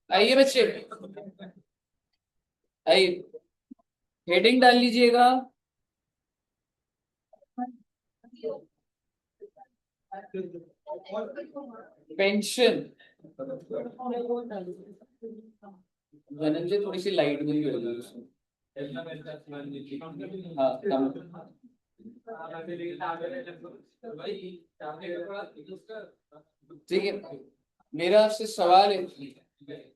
आइए बच्चे, आइए, हेडिंग डाल लीजिएगा। पेंशन। धनंजय थोड़ी सी लाइट भी कर दी उसमें। हाँ कम। ठीक है, मेरा आपसे सवाल है,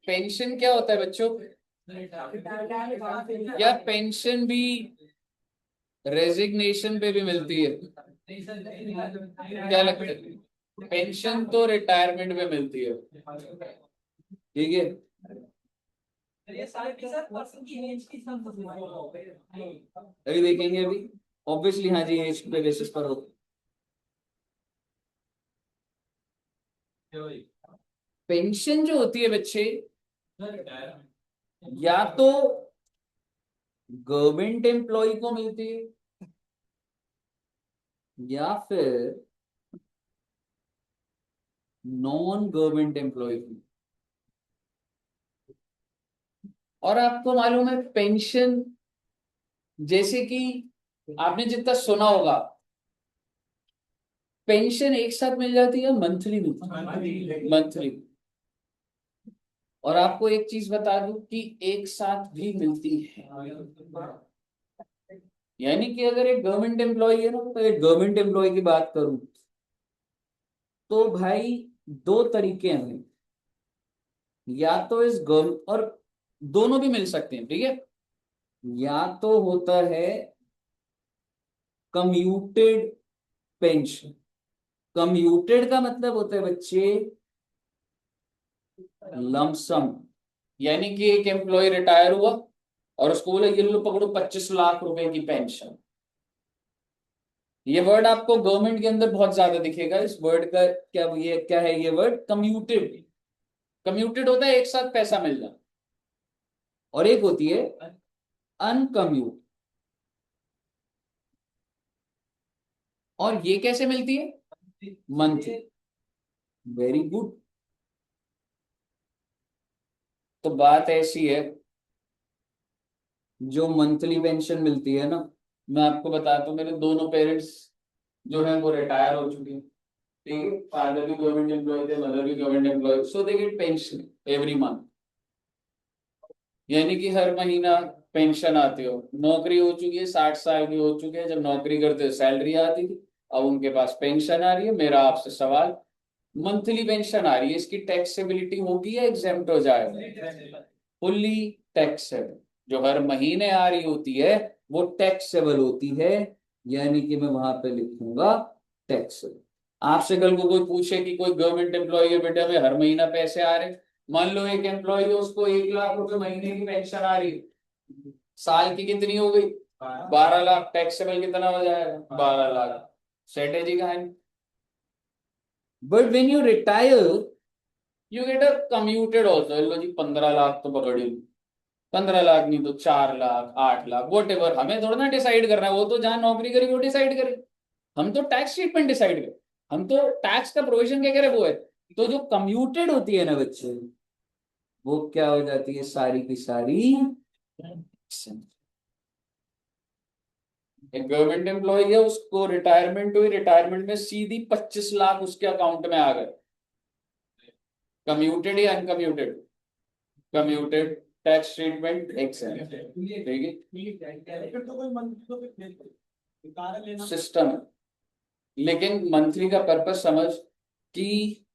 पेंशन क्या होता है बच्चों? या पेंशन भी रेजिग्नेशन पे भी मिलती है? क्या लगता है? पेंशन तो रिटायरमेंट पे मिलती है, ठीक है। अभी देखेंगे, अभी ऑब्वियसली हाँ जी, एज पे बेसिस पर हो। पेंशन जो होती है बच्चे, या तो गवर्नमेंट एम्प्लॉय को मिलती है, या फिर नॉन गवर्नमेंट एम्प्लॉय को। और आपको मालूम है पेंशन, जैसे कि आपने जितना सुना होगा, पेंशन एक साथ मिल जाती है, मंथली मिलती, मंथली। और आपको एक चीज बता दूं कि एक साथ भी मिलती है। यानी कि अगर एक गवर्नमेंट एम्प्लॉय है ना, तो एक गवर्नमेंट एम्प्लॉय की बात करूं तो भाई दो तरीके हैं। या तो इस गवर्नमेंट, और दोनों भी मिल सकते हैं, ठीक है। या तो होता है कम्यूटेड पेंशन। कम्यूटेड का मतलब होता है बच्चे लमसम। यानी कि एक एम्प्लॉय रिटायर हुआ और उसको बोले ये लो पकड़ो 25 लाख रुपए की पेंशन। ये वर्ड आपको गवर्नमेंट के अंदर बहुत ज्यादा दिखेगा। इस वर्ड का क्या, ये क्या है, ये वर्ड कम्यूटेड। कम्यूटेड होता है एक साथ पैसा मिल जाना, और एक होती है अनकम्यूट। और ये कैसे मिलती है? मंथली। Very good. तो बात ऐसी है, जो मंथली पेंशन मिलती है ना, मैं आपको बताता हूँ, मेरे दोनों पेरेंट्स जो है वो रिटायर हो चुके हैं, ठीक है। फादर भी गवर्नमेंट एम्प्लॉय थे, मदर भी government employ, so they get pension every month. यानी कि हर महीना पेंशन आती हो। नौकरी हो चुकी है, 60 साल की हो चुके हैं, जब नौकरी करते सैलरी आती थी, अब उनके पास पेंशन आ रही है। मेरा आपसे सवाल, मंथली पेंशन आ रही है, इसकी टैक्सेबिलिटी होगी या एग्जेम्प्ट हो जाएगा? Fully taxable. जो हर महीने आ रही होती है वो टैक्सेबल होती है, यानी कि मैं वहां पे लिखूंगा टैक्सेबल। आपसे कल को कोई पूछे कि कोई गवर्नमेंट एम्प्लॉय है बेटा, में हर महीना पैसे आ रहे, मान लो एक एम्प्लॉय है, उसको 1 लाख रुपए महीने की पेंशन आ रही, साल की कितनी हो गई? 12 लाख। टैक्सेबल कितना हो जाएगा? 12 लाख। सेट है जी कहानी। But when you retire, you get a commuted also. लो जी 15 लाख तो पकड़ ही लो। 15 लाख नहीं तो 4 लाख, 8 लाख, वोट एवर, हमें थोड़ा ना डिसाइड करना है, वो तो जहां नौकरी करी वो डिसाइड करे। हम तो टैक्स ट्रीटमेंट डिसाइड करें। हम तो टैक्स का प्रोविजन क्या करे वो है। तो जो कम्यूटेड होती है ना बच्चे, वो क्या हो जाती है, सारी की सारी। एक गवर्नमेंट एम्प्लॉय है, उसको रिटायरमेंट हुई, रिटायरमेंट में सीधी 25 लाख उसके अकाउंट में आ गए। कम्यूटेड या uncommuted? Commuted. Tax treatment accent, ठीक है, सिस्टम है। लेकिन मंथली का पर्पस समझ, कि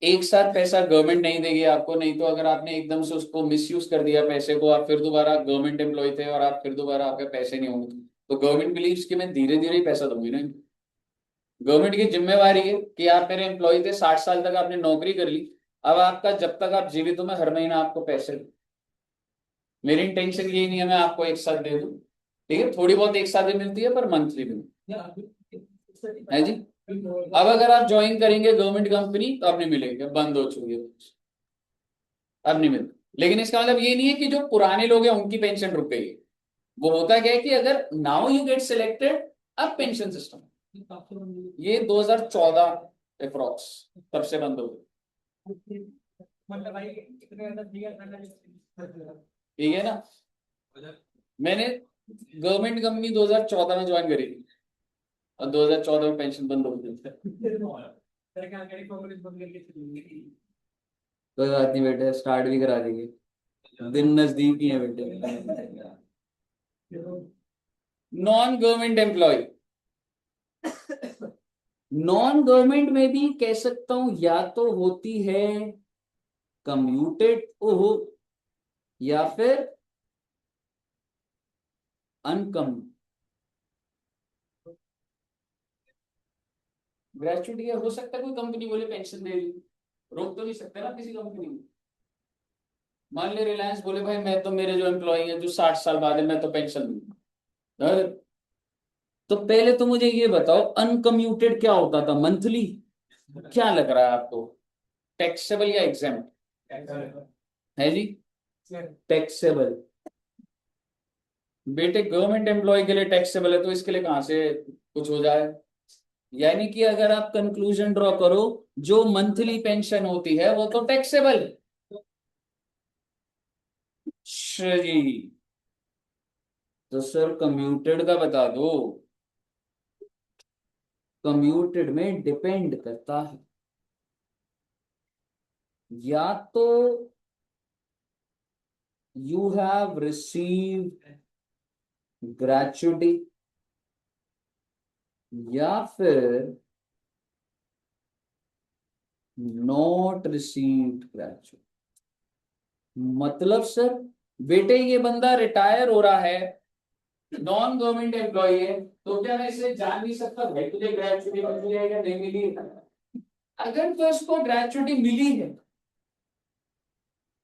एक साथ पैसा गवर्नमेंट नहीं देगी आपको, नहीं तो अगर आपने एकदम से उसको मिसयूज कर दिया पैसे को, आप फिर दोबारा गवर्नमेंट एम्प्लॉय थे और आप फिर दोबारा आपके पैसे नहीं होंगे, तो गवर्नमेंट बिलीव्स कि मैं धीरे धीरे ही पैसा दूंगी ना। गवर्नमेंट की जिम्मेवारी है कि आप मेरे एम्प्लॉय थे, 60 साल तक आपने नौकरी कर ली, अब आपका जब तक आप जीवित हो मैं हर महीना आपको पैसे दूं। मेरी इंटेंशन यही नहीं है मैं आपको एक साथ दे दूं, ठीक है। थोड़ी बहुत एक साथ भी मिलती है पर मंथली भी है जी। अब अगर आप ज्वाइन करेंगे गवर्नमेंट कंपनी तो अब नहीं मिलेंगे, बंद हो चुकी है, अब नहीं मिलती। लेकिन इसका मतलब ये नहीं है कि जो पुराने लोग हैं उनकी पेंशन रुक गई है। वो होता क्या है कि अगर नाउ यू गेट सिलेक्टेड, अब पेंशन सिस्टम, ये 2014 अप्रोक्स तब से बंद हो गई। ठीक है ना। मैंने गवर्नमेंट कंपनी 2014 में ज्वाइन करी थी और 2014 में पेंशन बंद हो गई। कोई बात नहीं बेटे, स्टार्ट भी करा देंगे, दिन नजदीक ही है बेटे। Non government employ, non government में भी कह सकता हूं या तो होती है कम्यूटेड ओहो या फिर अनकम ग्रेचुइटी। हो सकता है कोई कंपनी बोले पेंशन दे रही, रोक तो नहीं सकते ना किसी कंपनी को। मान ले रिलायंस बोले भाई मैं तो, मेरे जो एम्प्लॉई है जो 60 साल बाद है मैं तो पेंशन दूंगा। तो पहले तो मुझे ये बताओ अनकम्यूटेड क्या होता था, मंथली क्या लग रहा है आपको, टैक्सेबल या एग्जेम्प्ट है जी? टैक्सेबल। बेटे गवर्नमेंट एम्प्लॉय के लिए टैक्सेबल है तो इसके लिए कहां से कुछ हो जाए। यानी कि अगर आप कंक्लूजन ड्रॉ करो, जो मंथली पेंशन होती है वो तो टैक्सेबल है। जी, तो सर कम्यूटेड का बता दो। कम्यूटेड में डिपेंड करता है या तो यू हैव रिसीव्ड ग्रेचुटी या फिर नॉट रिसीव्ड ग्रेचुटी। मतलब सर बेटे ये बंदा रिटायर हो रहा है, नॉन गवर्नमेंट एम्प्लॉय है, तो क्या मैं इसे जान नहीं सकता भाई तुझे ग्रेचुटी मिली है या नहीं मिली है? अगर तो इसको ग्रेचुटी मिली है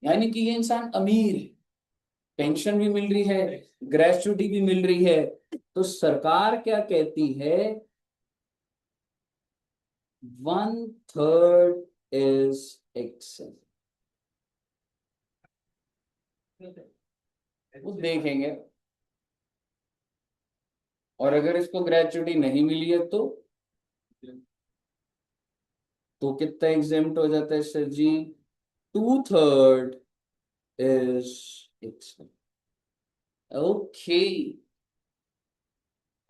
यानी कि ये इंसान अमीर है, पेंशन भी मिल रही है, ग्रेचुटी भी मिल रही है, तो सरकार क्या कहती है, 1/3 इज एक्सेस। वो देखेंगे, और अगर इसको ग्रेचुटी नहीं मिली है तो कितना एग्जेम्प्ट हो जाता है sir ji, 2/3 is excess. Okay,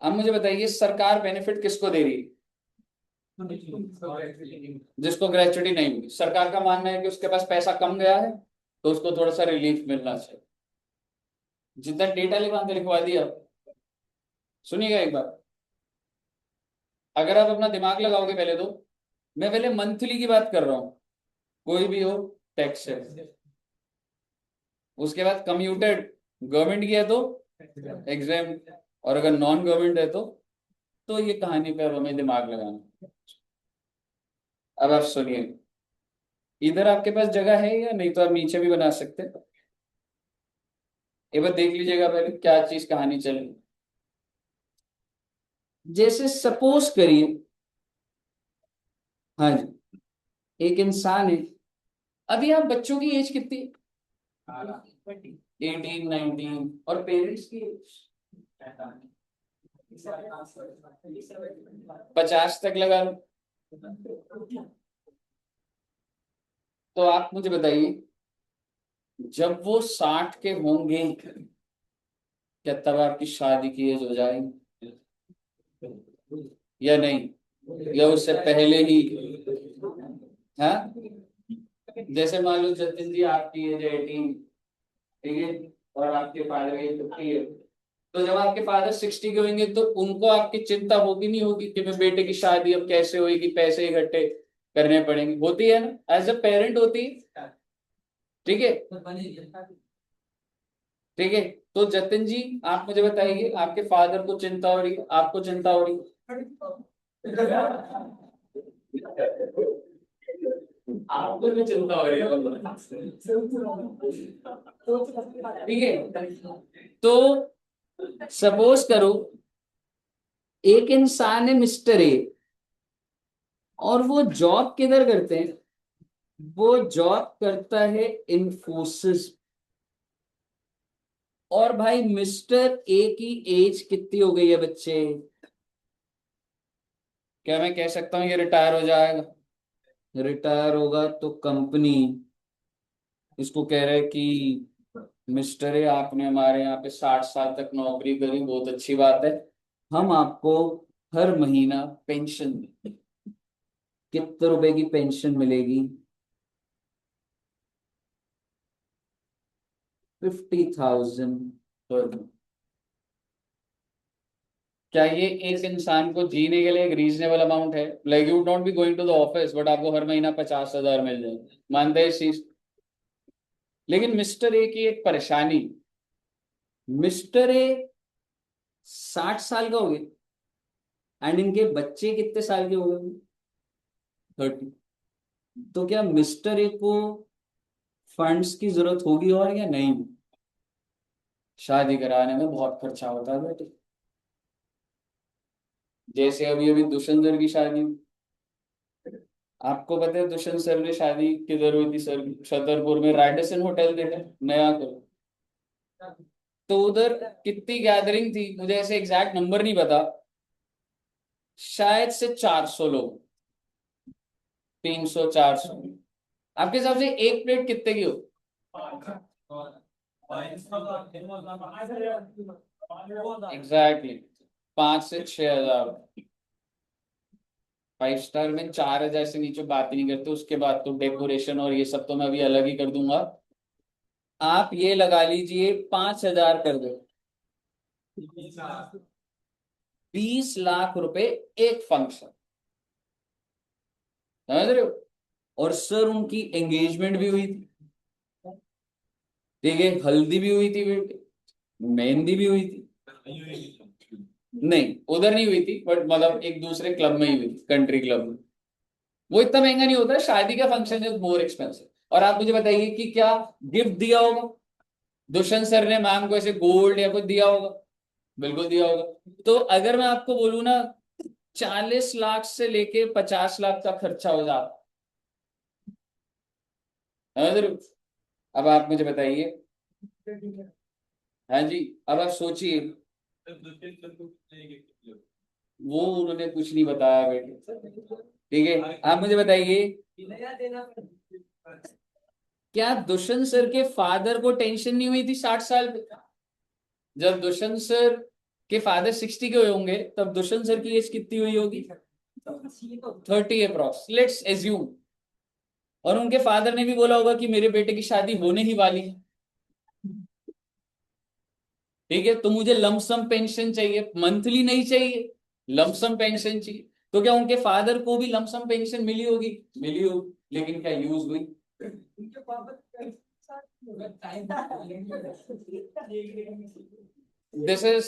अब मुझे बताइए सरकार बेनिफिट किसको दे रही है? जिसको ग्रेचुटी नहीं मिली, सरकार का मानना है कि उसके पास पैसा कम गया है तो उसको थोड़ा सा रिलीफ मिलना चाहिए। जितना डेटा लिखवा के लिखवा दिया। सुनिएगा एक बार, अगर आप अपना दिमाग लगाओगे पहले तो, मैं पहले मंथली की बात कर रहा हूं, कोई भी हो टैक्स है, उसके बाद कम्यूटेड गवर्नमेंट की है तो एग्जाम, और अगर नॉन गवर्नमेंट है तो ये कहानी पे अब हमें दिमाग लगाना। अब आप सुनिए, इधर आपके पास जगह है या नहीं तो आप नीचे भी बना सकते हैं। एक बार देख लीजिएगा पहले क्या चीज कहानी चल रही। जैसे सपोज करिए, हाँ जी, एक इंसान है, अभी आप बच्चों की एज कितनी, 18 19, और पेरेंट्स की एज 50 तक लगा लो। तो आप मुझे बताइए, जब वो 60 के होंगे क्या तब आपकी शादी की एज हो जाएगी या नहीं, या उससे पहले ही? हाँ, जैसे मान लो जतिन जी आपकी एज 18, ठीक है, और आपके फादर की 50 है, तो जब आपके फादर 60 के होंगे तो उनको आपकी चिंता होगी नहीं होगी कि मैं बेटे की शादी अब कैसे होगी, पैसे इकट्ठे करने पड़ेंगे, होती है ना, एज अ पेरेंट होती है। ठीक है, ठीक है। तो जतिन जी आप मुझे बताइए, आपके फादर को चिंता हो रही है, आपको चिंता हो रही है, आपको भी चिंता हो रही है, ठीक है। तो सपोज करो एक इंसान है मिस्टर ए, और वो जॉब किधर करते हैं, वो जॉब करता है इन्फोसिस। और भाई मिस्टर ए की एज कितनी हो गई है बच्चे, क्या मैं कह सकता हूं ये रिटायर हो जाएगा? रिटायर होगा तो कंपनी इसको कह रहा है कि मिस्टर ए, आपने हमारे यहाँ पे 60 साल तक नौकरी करी, बहुत अच्छी बात है, हम आपको हर महीना पेंशन देंगे। कितने रुपए की पेंशन मिलेगी? 50,000 पर। क्या ये एक इंसान को जीने के लिए एक रीजनेबल अमाउंट है? Like you don't be going to the office but आपको हर महीना 50,000 मिल जाए, मानते हैं इस चीज? लेकिन मिस्टर ए की एक परेशानी, मिस्टर ए 60 साल का हो गया एंड इनके बच्चे कितने साल के हो गए? 30। तो क्या मिस्टर ए को फंड्स की जरूरत होगी और या नहीं? शादी कराने में बहुत खर्चा होता है बेटे। जैसे अभी अभी दुष्यंत सर की शादी हुई। आपको पता है दुष्यंत सर ने शादी किधर हुई थी सर की? छतरपुर में राइडसन होटल देखा नया करो। तो उधर कितनी गैदरिंग थी मुझे ऐसे एग्जैक्ट नंबर नहीं पता, शायद से 400 लोग, 300 400। आपके हिसाब से एक प्लेट कितने की हो? एग्जैक्टली 5 से 6 हजार। 5 स्टार में 4 हजार से नीचे बात ही नहीं करते। उसके बाद तो डेकोरेशन और ये सब तो मैं अभी अलग ही कर दूंगा। आप ये लगा लीजिए 5 हजार कर दो, 20 लाख रुपए एक फंक्शन, समझ रहे हो? और सर उनकी एंगेजमेंट भी हुई थी, ठीक है, हल्दी भी हुई थी बेटे, मेहंदी भी हुई थी। नहीं उधर नहीं हुई थी बट मतलब एक दूसरे क्लब में ही हुई थी, कंट्री क्लब में। वो इतना महंगा नहीं होता है, शादी का फंक्शन इज मोर एक्सपेंसिव। और आप मुझे बताइए कि क्या गिफ्ट दिया होगा दुष्यंत सर ने मैम को, ऐसे गोल्ड या कुछ दिया होगा? बिल्कुल दिया होगा। तो अगर मैं आपको बोलूं ना, 40 लाख से लेके 50 लाख का खर्चा हो जाता, समझ रहे हो? अब आप मुझे बताइए। हाँ जी। अब आप सोचिए, वो उन्होंने कुछ नहीं बताया बेटे, ठीक है? आप मुझे बताइए, क्या दुष्यंत सर के फादर को टेंशन नहीं हुई थी 60 साल पे? जब दुष्यंत सर के फादर 60 के हुए होंगे तब दुष्यंत सर की एज कितनी हुई होगी? 30 अप्रॉक्स, लेट्स एज्यूम। और उनके फादर ने भी बोला होगा कि मेरे बेटे की शादी होने ही वाली है, ठीक है, तो मुझे लमसम पेंशन चाहिए, मंथली नहीं चाहिए, लमसम पेंशन चाहिए। तो क्या उनके फादर को भी लमसम पेंशन मिली होगी? मिली होगी, लेकिन क्या यूज हुई? दिस इज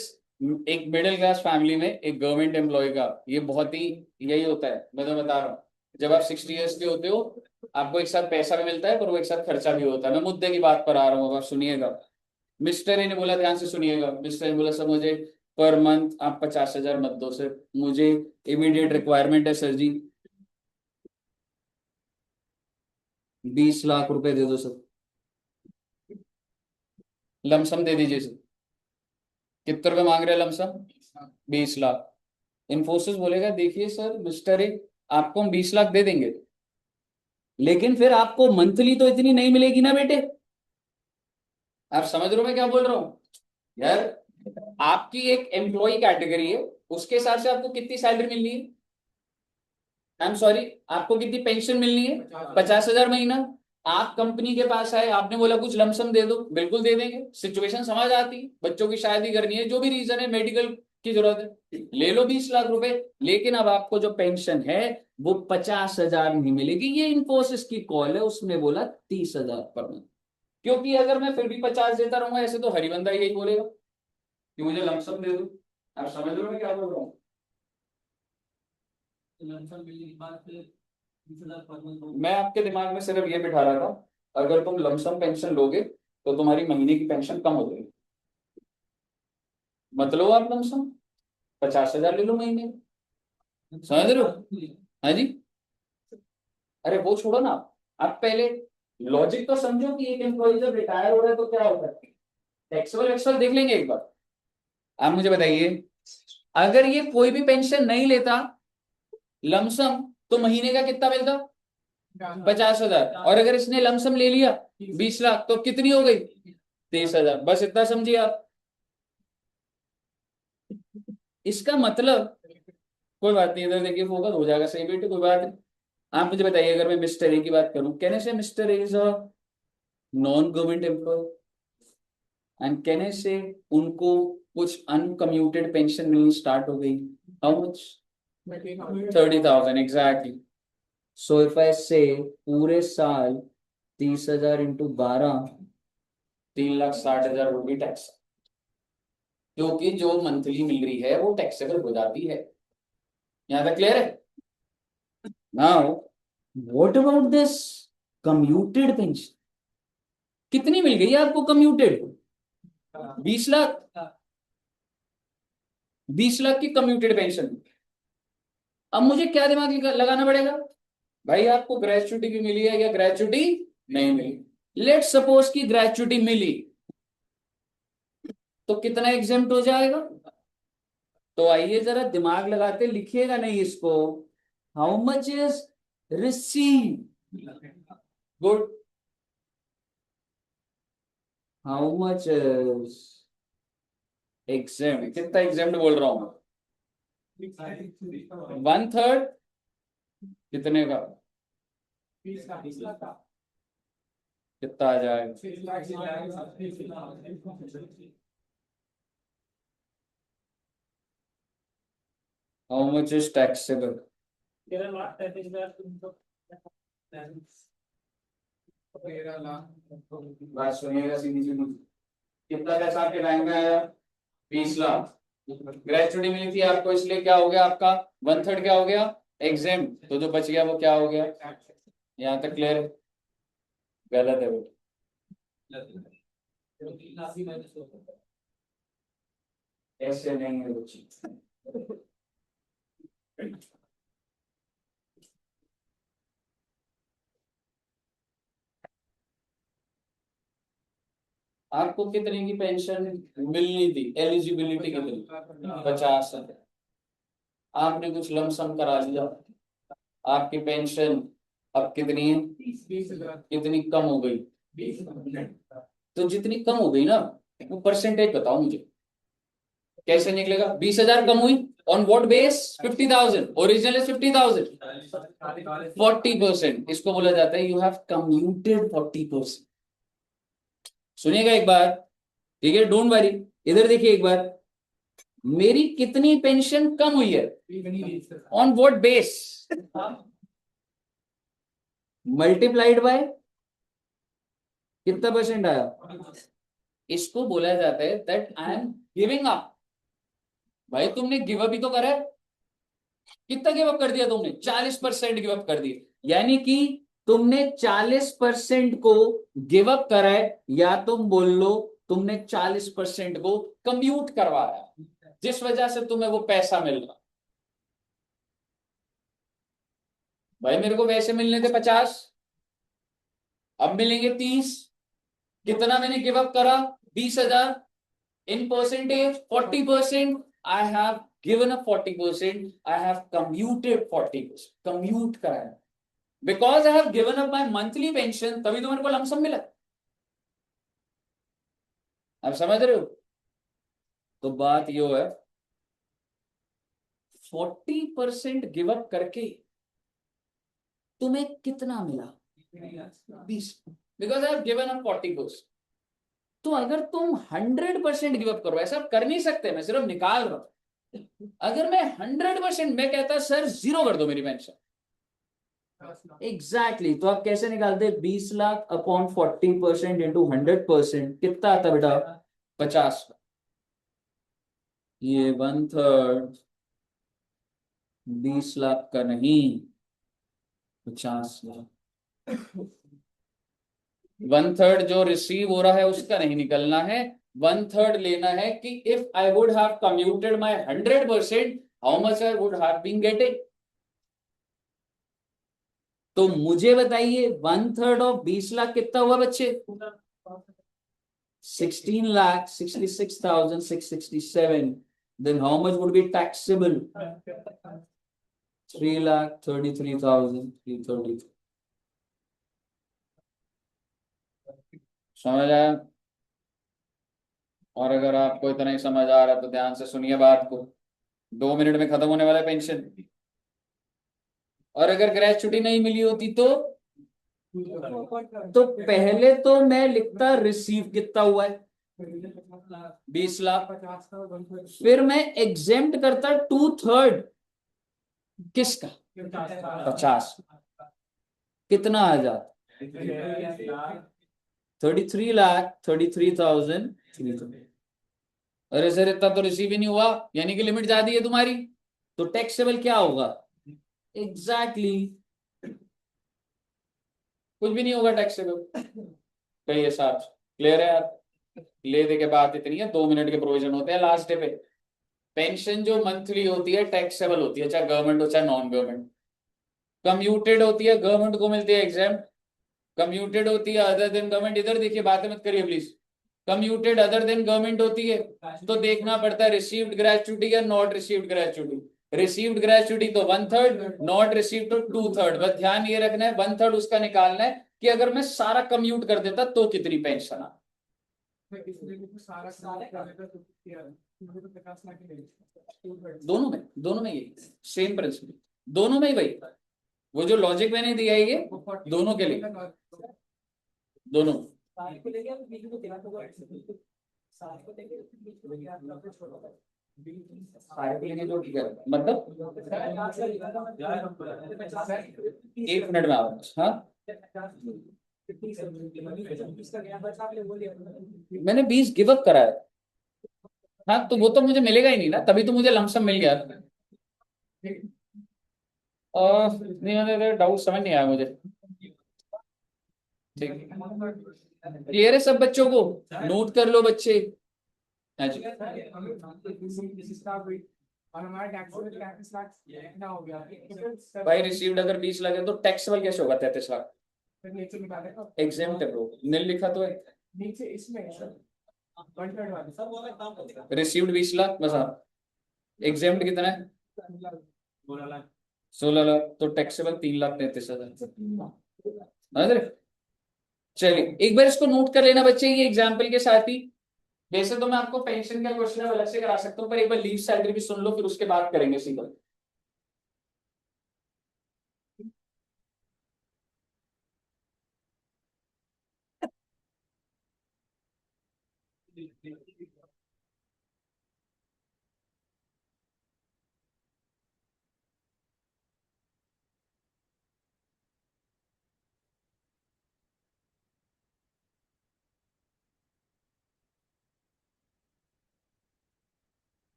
एक मिडिल क्लास फैमिली में एक गवर्नमेंट एम्प्लॉय का ये बहुत ही यही होता है। मैं तो बता रहा हूँ, जब आप 60 ईयर्स के होते हो आपको एक साथ पैसा भी मिलता है पर वो एक साथ खर्चा भी होता है। मैं मुद्दे की बात पर आ रहा हूँ, अब आप सुनिएगा। मिस्टर ए ने बोला, ध्यान से सुनिएगा, मिस्टर ए ने बोला सर मुझे पर मंथ आप 50 हजार मत दो सर, मुझे इमीडिएट रिक्वायरमेंट है सर जी, 20 लाख रुपए दे दो सर, लमसम दे दीजिए सर। कितने रुपए मांग रहे हैं लमसम? 20 लाख। इन्फोसिस बोलेगा देखिए सर मिस्टर ए, आपको हम 20 लाख दे देंगे, लेकिन फिर आपको मंथली तो इतनी नहीं मिलेगी ना बेटे। आप समझ रहे हो मैं क्या बोल रहा हूँ यार? आपकी एक एम्प्लॉय कैटेगरी है, उसके हिसाब से आपको कितनी सैलरी मिलनी है? आई एम सॉरी, आपको कितनी पेंशन मिलनी है? 50 हजार महीना। आप कंपनी के पास आए, आपने बोला कुछ लमसम दे दो, बिल्कुल दे देंगे, सिचुएशन समझ आती है, बच्चों की शादी करनी है, जो भी रीजन है, मेडिकल की जरूरत है, ले लो 20 लाख रुपए। लेकिन अब आपको जो पेंशन है वो 50 हजार नहीं मिलेगी। ये इन्फोसिस की कॉल है, उसने बोला 30 हजार पर मंथ। क्योंकि अगर मैं फिर भी 50 देता रहूंगा ऐसे तो हरिबंदा यही बोलेगा कि मुझे लमसम दे दो। आप समझ रहे हो मैं क्या बोल रहा हूँ? मैं आपके दिमाग में सिर्फ ये बिठा रहा था, अगर तुम लमसम पेंशन लोगे तो तुम्हारी महीने की पेंशन कम हो जाएगी। मतलब आप लमसम 50 हजार ले लो महीने, समझ रहे हो? हाँ जी। अरे वो छोड़ो ना, आप पहले लॉजिक तो समझो कि एक एम्प्लॉय जब रिटायर हो रहा है तो क्या होता है। एक्सएल एक्सएल देख लेंगे एक बार। आप मुझे बताइए, अगर ये कोई भी पेंशन नहीं लेता लमसम तो महीने का कितना मिलता? 50,000। और अगर इसने लमसम ले लिया 20 लाख तो कितनी हो गई? 30,000। बस इतना समझिए आप। इसका मतलब कोई बात नहीं, इधर देखिए फोकस हो जाएगा सही बेटे, कोई बात नहीं। आप मुझे बताइए, अगर मैं मिस्टर ए की बात करूं, कहने से mister A is a non government employ and कहने से उनको कुछ अनकम्यूटेड पेंशन मिलनी स्टार्ट हो गई। How much? 30,000 exactly. So if I से पूरे साल 30,000 इंटू 12, 3,60,000 होगी टैक्स, क्योंकि जो मंथली मिल रही है वो टैक्सेबल हो जाती है। यहाँ तक क्लियर है? Now what about this commuted pension? कितनी मिल गई आपको कम्यूटेड? 20 लाख। 20 लाख की कम्यूटेड पेंशन। अब मुझे क्या दिमाग लगाना पड़ेगा? भाई आपको ग्रेचुटी भी मिली है या ग्रेचुटी नहीं मिली? लेट सपोज की ग्रेचुटी मिली, तो कितना एग्जेम्प्ट हो जाएगा? तो आइए जरा दिमाग लगाते, लिखिएगा नहीं इसको। How much is receive? Good. How much is exempt? कितना एग्जेम्ट बोल रहा हूं? 1/3। कितने का? कितना आ जाएगा? How much is taxable? बात सुनिएगा सीधी सीधी। कितना पैसा आपके बैंक में आया? 20 लाख। ग्रेचुटी मिली थी आपको, इसलिए क्या हो गया आपका? 1/3 क्या हो गया? एग्जेम। तो जो बच गया वो क्या हो गया? यहाँ तक क्लियर है? गलत है बेटा। ऐसे नहीं है बच्ची। आपको कितने की पेंशन मिलनी थी? एलिजिबिलिटी कितनी? 50,000। आपने कुछ लमसम करा लिया, आपकी पेंशन अब कितनी है? कितनी कम हो गई? तो जितनी कम हो गई ना, वो परसेंटेज बताओ मुझे, कैसे निकलेगा? 20,000 कम हुई। On what base? 50,000। Original is 50,000। 40%, इसको बोला जाता है यू हैव कम्यूटेड 40%। सुनिएगा एक बार, ठीक है? Don't worry. इधर देखिए एक बार, मेरी कितनी पेंशन कम हुई है? On what base? Multiplied by कितना परसेंट आया? इसको बोला जाता है that I am giving up. भाई तुमने गिव अप ही तो करा है। कितना गिव अप कर दिया तुमने? 40% गिव अप कर दिया। यानी कि तुमने 40% को गिव अप करा है, या तुम बोल लो तुमने 40% को कम्यूट करवाया, जिस वजह से तुम्हें वो पैसा मिल रहा। भाई मेरे को वैसे मिलने थे 50, अब मिलेंगे 30। कितना मैंने गिव अप करा? 20,000। In percentage 40%। I have given up 40%। I have commuted 40%। Commute कराया because I have given up my monthly pension, तभी तो मेरे को लमसम मिला। आप समझ रहे हो? तो बात यो है, 40% गिव अप करके तुम्हें कितना मिला? 20। Because I have given up 40%। तो अगर तुम 100% गिव अप करो, ऐसा कर नहीं सकते, मैं सिर्फ निकाल रहा हूं। अगर मैं 100%, मैं कहता सर 0 कर दो मेरी पेंशन। एग्जैक्टली। तो आप कैसे निकालते? 20 लाख अपॉन 40% इंटू 100%, कितना आता बेटा? 50। ये 1/3 20 लाख का नहीं, 50 लाख। 1/3 जो रिसीव हो रहा है उसका नहीं निकलना है, 1/3 लेना है कि if I would have commuted my 100%, how much I would have been getting. तो मुझे बताइए 1/3 ऑफ 20 लाख कितना हुआ बच्चे? 16,66,667। Then how much would be taxable? 3,33,333। समझ आया? और अगर आपको इतना ही समझ आ रहा है तो ध्यान से सुनिए बात को। 2 मिनट में खत्म होने वाला है पेंशन। और अगर ग्रेचुटी नहीं मिली होती तो पहले तो मैं लिखता रिसीव कितना हुआ है, 20 लाख। फिर मैं एग्जेम्प्ट करता 2/3 किसका, 50। कितना आ जाता, 33,33,000। अरे सर इतना तो रिसीव ही नहीं हुआ, यानी कि लिमिट ज्यादा है तुम्हारी, तो टैक्सेबल क्या होगा? एग्जैक्टली exactly, कुछ भी नहीं होगा टैक्सेबल। कहिए साहब, क्लियर है यार? ले दे के बात इतनी है, 2 मिनट के प्रोविजन होते हैं लास्ट डे पे। पेंशन जो मंथली होती है टैक्सेबल होती है, चाहे गवर्नमेंट हो चाहे नॉन गवर्नमेंट। कम्यूटेड होती है, गवर्नमेंट को मिलती है एग्जाम। कम्यूटेड होती है अदर देन गवर्नमेंट, इधर देखिए बातें मत करिए please. Commuted other than government होती है, तो देखना पड़ता है रिसीव्ड ग्रेचुटी या not received gratuity. Received gratuity तो 1/3, नॉट रिसीव्ड तो 2/3। बस ध्यान ये रखना है 1/3 उसका निकालना है कि अगर मैं सारा कम्यूट कर देता तो कितनी पेंशन आ। दोनों में ये सेम प्रिंसिपल, दोनों में ही भाई। वो जो लॉजिक मैंने दिया है ये दोनों के लिए, दोनों। जो ठीक है मतलब 1 मिनट में आ रहा हूँ। हाँ मैंने 20 गिव अप करा है। हाँ तो वो तो मुझे मिलेगा ही नहीं ना, तभी तो मुझे लमसम मिल गया। नहीं मतलब डाउट समझ नहीं आया मुझे। ठीक, क्लियर है सब बच्चों को? नोट कर लो बच्चे। हाँ जी। भाई रिसीव्ड अगर 20 लाख है तो टैक्सेबल कैसे होगा 33 लाख? एग्जेम्प्ट है ब्रो, नील लिखा तो है रिसीव्ड 20 लाख बस। हाँ एग्जेम्प्ट कितना है? 16 लाख, तो टैक्सेबल 3,33,000। चलिए एक बार इसको नोट कर लेना बच्चे, ये एग्जाम्पल के साथ ही। वैसे तो मैं आपको पेंशन का क्वेश्चन अलग से करा सकता हूँ, पर एक बार लीव सैलरी भी सुन लो, फिर उसके बाद करेंगे सीधा।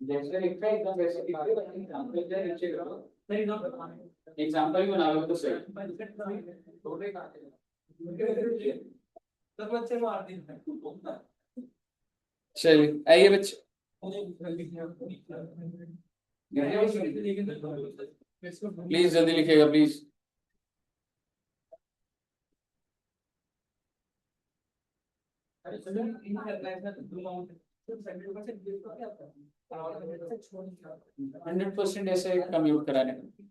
जैसे लिखा है एकदम वैसे लिखिए, एग्जाम्पल क्या है नीचे करो, एग्जाम्पल भी बना लो तो सही। चलिए आइए बच्चे, प्लीज जल्दी लिखिएगा प्लीज। और 100% ऐसे कम्यूट कराने का।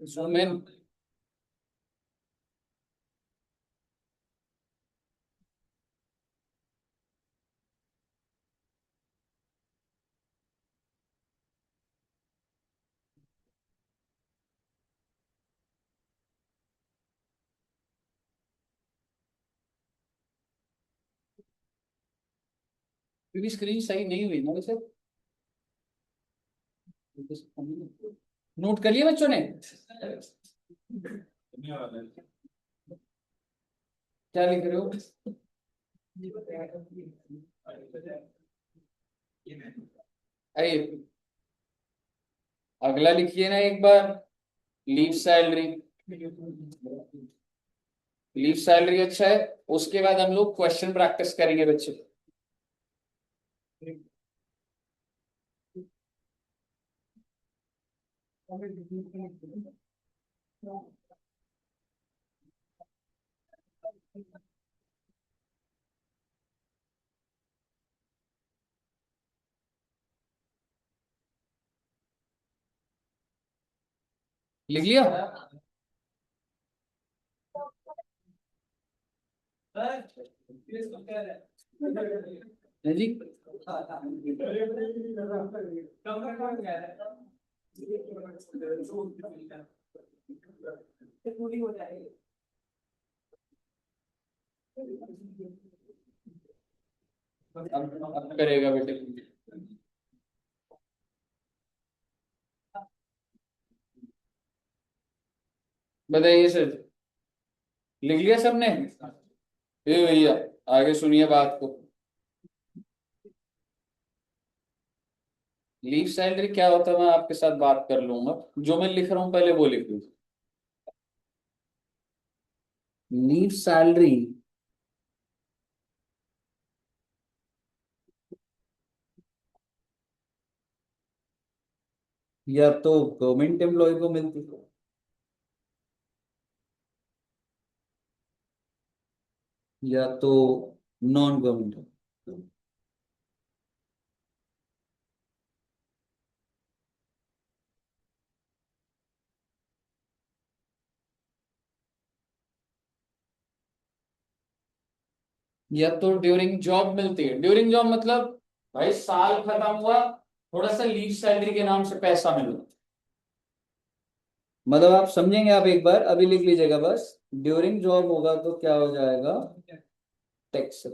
Zoom in. क्योंकि स्क्रीन सही नहीं हुई ना वैसे। नोट कर लिया बच्चों ने? क्या लिख रहे हो? अरे अगला लिखिए ना एक बार, लीव सैलरी। लीव सैलरी अच्छा है, उसके बाद हम लोग क्वेश्चन प्रैक्टिस करेंगे बच्चे। लिख लिया है जी। अब करेगा बेटे। बताइए सर, लिख लिया सबने? ये भैया आगे सुनिए बात को। लीव सैलरी क्या होता है मैं आपके साथ बात कर लूंगा, जो मैं लिख रहा हूं पहले वो लिख लूँ। लीव सैलरी या तो गवर्नमेंट एम्प्लॉय को मिलती है या तो नॉन गवर्नमेंट। या तो ड्यूरिंग जॉब मिलती है। ड्यूरिंग जॉब मतलब भाई साल खत्म हुआ, थोड़ा सा लीव सैलरी के नाम से पैसा मिला। मतलब आप समझेंगे, आप एक बार अभी लिख लीजिएगा बस। ड्यूरिंग जॉब होगा तो क्या हो जाएगा, टैक्स।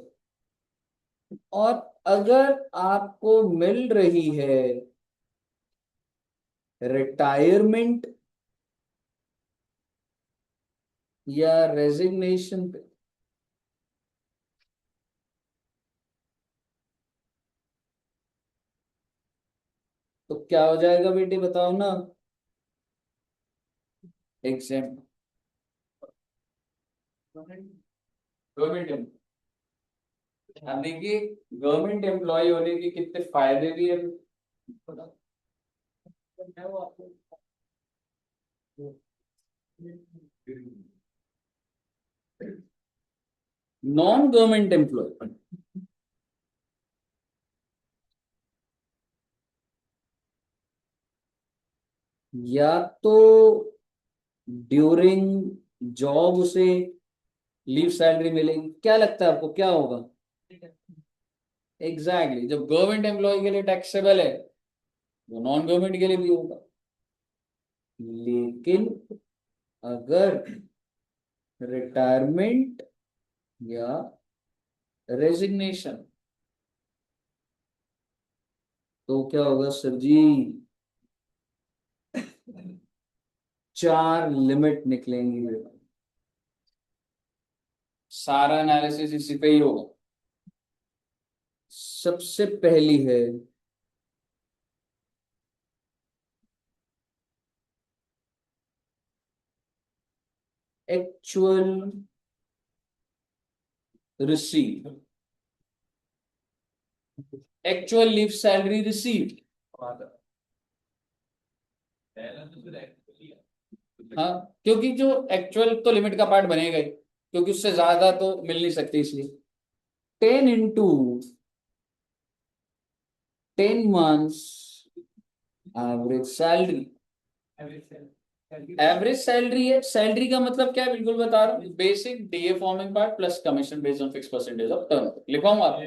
और अगर आपको मिल रही है रिटायरमेंट या रेजिग्नेशन पे, तो क्या हो जाएगा बेटे बताओ ना। Exam government. अब देखिए, गवर्नमेंट एम्प्लॉय होने के कितने फायदे भी है। नॉन गवर्नमेंट एम्प्लॉय या तो ड्यूरिंग जॉब उसे लीव सैलरी मिलेगी, क्या लगता है आपको क्या होगा? Exactly exactly. जब गवर्नमेंट एम्प्लॉय के लिए टैक्सेबल है वो नॉन गवर्नमेंट के लिए भी होगा। लेकिन अगर रिटायरमेंट या रेजिग्नेशन, तो क्या होगा सर जी? 4 लिमिट निकलेंगी। सारा एनालिसिस इसी पे ही होगा। सबसे पहली है actual receive, actual leave salary receive. हाँ, क्योंकि जो एक्चुअल तो लिमिट का पार्ट बनेगा ही, क्योंकि उससे ज्यादा तो मिल नहीं सकती, इसलिए 10 into 10 months average salary. Average salary है, सैलरी का मतलब क्या है बिल्कुल बता रहा हूँ, basic DA forming part plus commission based on fix percentage of turn. लिखवाऊंगा आप?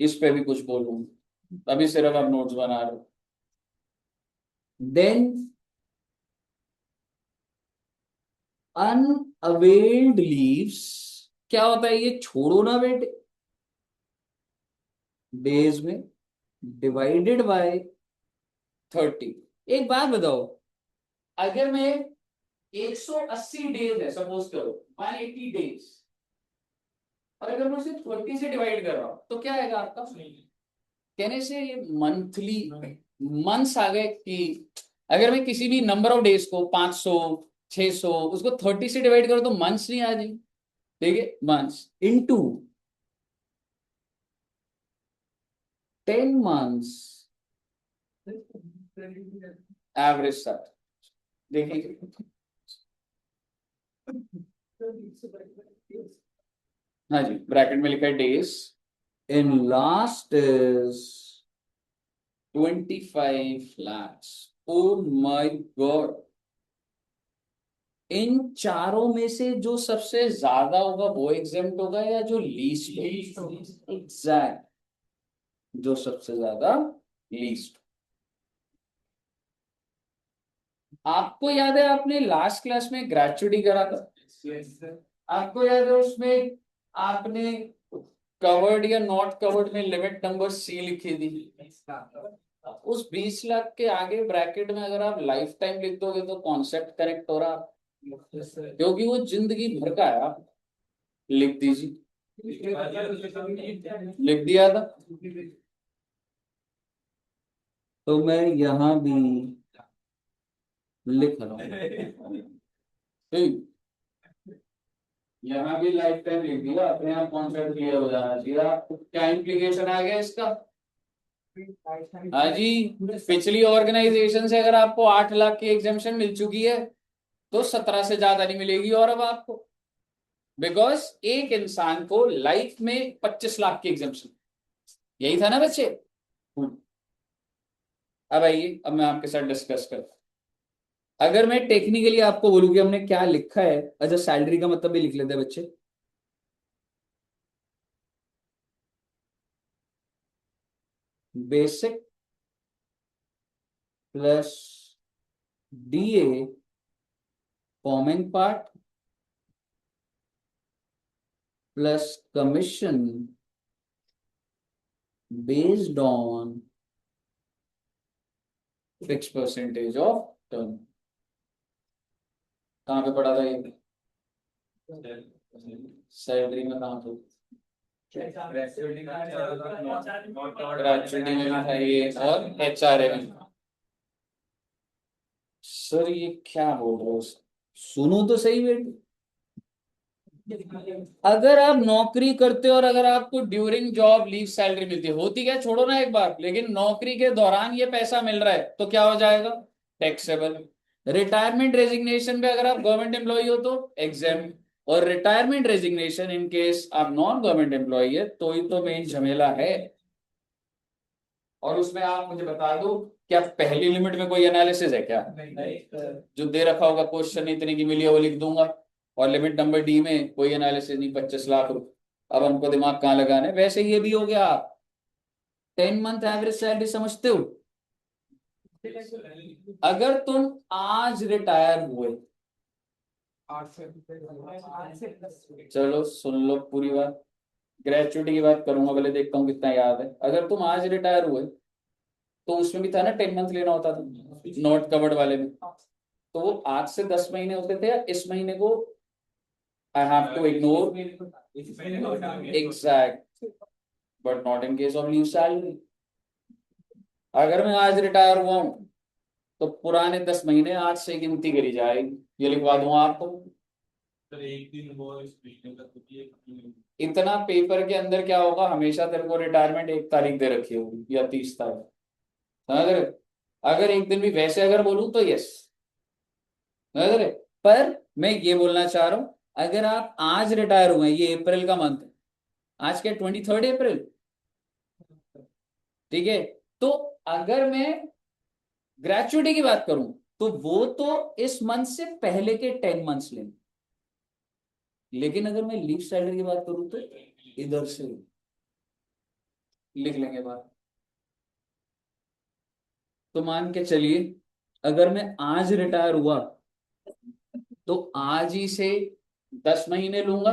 इस पे भी कुछ बोलूंगा, अभी सिर्फ आप नोट्स बना रहे हो। देन अनअवेल्ड लीव्स, क्या होता है ये, छोड़ो ना बेटे, डेज में डिवाइडेड बाय 30। एक बात बताओ, अगर मैं 180 डेज है सपोज करो, 180 डेज, और अगर मैं उसे 30 से डिवाइड कर रहा हूं तो क्या आएगा आपका? कहने से ये मंथली मंथ्स आ गए कि अगर मैं किसी भी नंबर ऑफ डेज को 500 600 उसको 30 से डिवाइड करो तो मंथ्स नहीं आ जाएंगे। ठीक है, months into 10 months average salary, देखिए हाँ जी, ब्रैकेट में लिखा है days, in last is 25 lakhs। Oh my god, इन चारों में से जो सबसे ज्यादा होगा वो एग्जेम्प्ट होगा या जो लीस्ट एग्जैक्ट, जो सबसे ज्यादा लीस्ट। आपको याद है आपने लास्ट क्लास में ग्रेचुइटी करा था, आपको याद है उसमें आपने कवर्ड या नॉट कवर्ड में लिमिट नंबर सी लिखी थी। उस 20 लाख के आगे ब्रैकेट में अगर आप लाइफ टाइम लिख दोगे तो कॉन्सेप्ट करेक्ट हो रहा, क्योंकि वो जिंदगी भर का है। आप लिख दीजिए, लिख दिया था, तो मैं यहां भी लिख रहा हूँ, ठीक, यहाँ भी लाइफ टाइम लिख दिया, अपने आप कॉन्सेप्ट क्लियर हो जाना चाहिए। आपको क्या इम्प्लीकेशन आ गया इसका? हाँ जी, पिछली ऑर्गेनाइजेशन से अगर आपको 8 लाख की एग्जामेशन मिल चुकी है तो 17 से ज्यादा नहीं मिलेगी। और अब आपको, बिकॉज एक इंसान को लाइफ में 25 लाख की एग्जामेशन, यही था ना बच्चे। अब आइए, अब मैं आपके साथ डिस्कस करता हूं। अगर मैं टेक्निकली आपको बोलूं कि हमने क्या लिखा है, अच्छा सैलरी का मतलब भी लिख लेते हैं बच्चे। Basic plus DA forming part plus commission based on fix percentage of turn. कहाँ पे पढ़ा था ये? सैलरी में कहाँ पे? ग्रेचुइटी में भी था ये, और एचआरए में। सर ये क्या बोल रहे हो? सुनो तो सही बेटे, अगर आप नौकरी करते हो और अगर आपको ड्यूरिंग जॉब लीव सैलरी मिलती है, होती क्या छोड़ो ना एक बार, लेकिन नौकरी के दौरान ये पैसा मिल रहा है तो क्या हो जाएगा? टैक्सेबल। रिटायरमेंट रेजिग्नेशन पे अगर आप गवर्नमेंट एम्प्लॉय हो तो एग्जाम, और रिटायरमेंट रेजिग्नेशन इन केस आप नॉन गवर्नमेंट एम्प्लॉय है तो ही तो मेन झमेला है। और उसमें आप मुझे बता दो, क्या पहली लिमिट में कोई एनालिसिस है क्या? जो दे रखा होगा क्वेश्चन इतने की मिली है वो लिख दूंगा, और लिमिट नंबर डी में कोई एनालिसिस नहीं, 25 लाख रुपए। अब हमको दिमाग कहाँ लगाना है? वैसे ये भी हो गया। आप 10 मंथ एवरेज सैलरी समझते हो? अगर तुम आज रिटायर हुए, चलो सुन लो पूरी बात, ग्रेचुइटी की बात करूंगा, पहले देखता हूँ कितना याद है। अगर तुम आज रिटायर हुए तो उसमें भी था ना 10 मंथ लेना होता था, नॉट कवर्ड वाले में। तो वो आज से 10 महीने होते थे, या इस महीने को I have to ignore, exact, but not in case of leave salary. अगर मैं आज रिटायर हुआ हूं तो पुराने 10 महीने आज से गिनती करी जाएगी, ये लिखवा दूंगा आपको। इतना पेपर के अंदर क्या होगा, हमेशा तेरे को रिटायरमेंट 1 तारीख दे रखी होगी या 30 तारीख, समझ रहे? अगर एक दिन भी वैसे अगर बोलूं तो यस, समझ रहे? पर मैं ये बोलना चाह रहा हूं, अगर आप आज रिटायर हुए, ये अप्रैल का मंथ है, आज के 23 अप्रैल, ठीक है, तो अगर मैं ग्रेचुइटी की बात करूं तो वो तो इस मंथ से पहले के 10 मंथ्स लेंगे, लेकिन अगर मैं लीव सैलरी की बात करूं तो इधर से लिख लेंगे बात। तो मान के चलिए, अगर मैं आज रिटायर हुआ तो आज ही से 10 महीने लूंगा,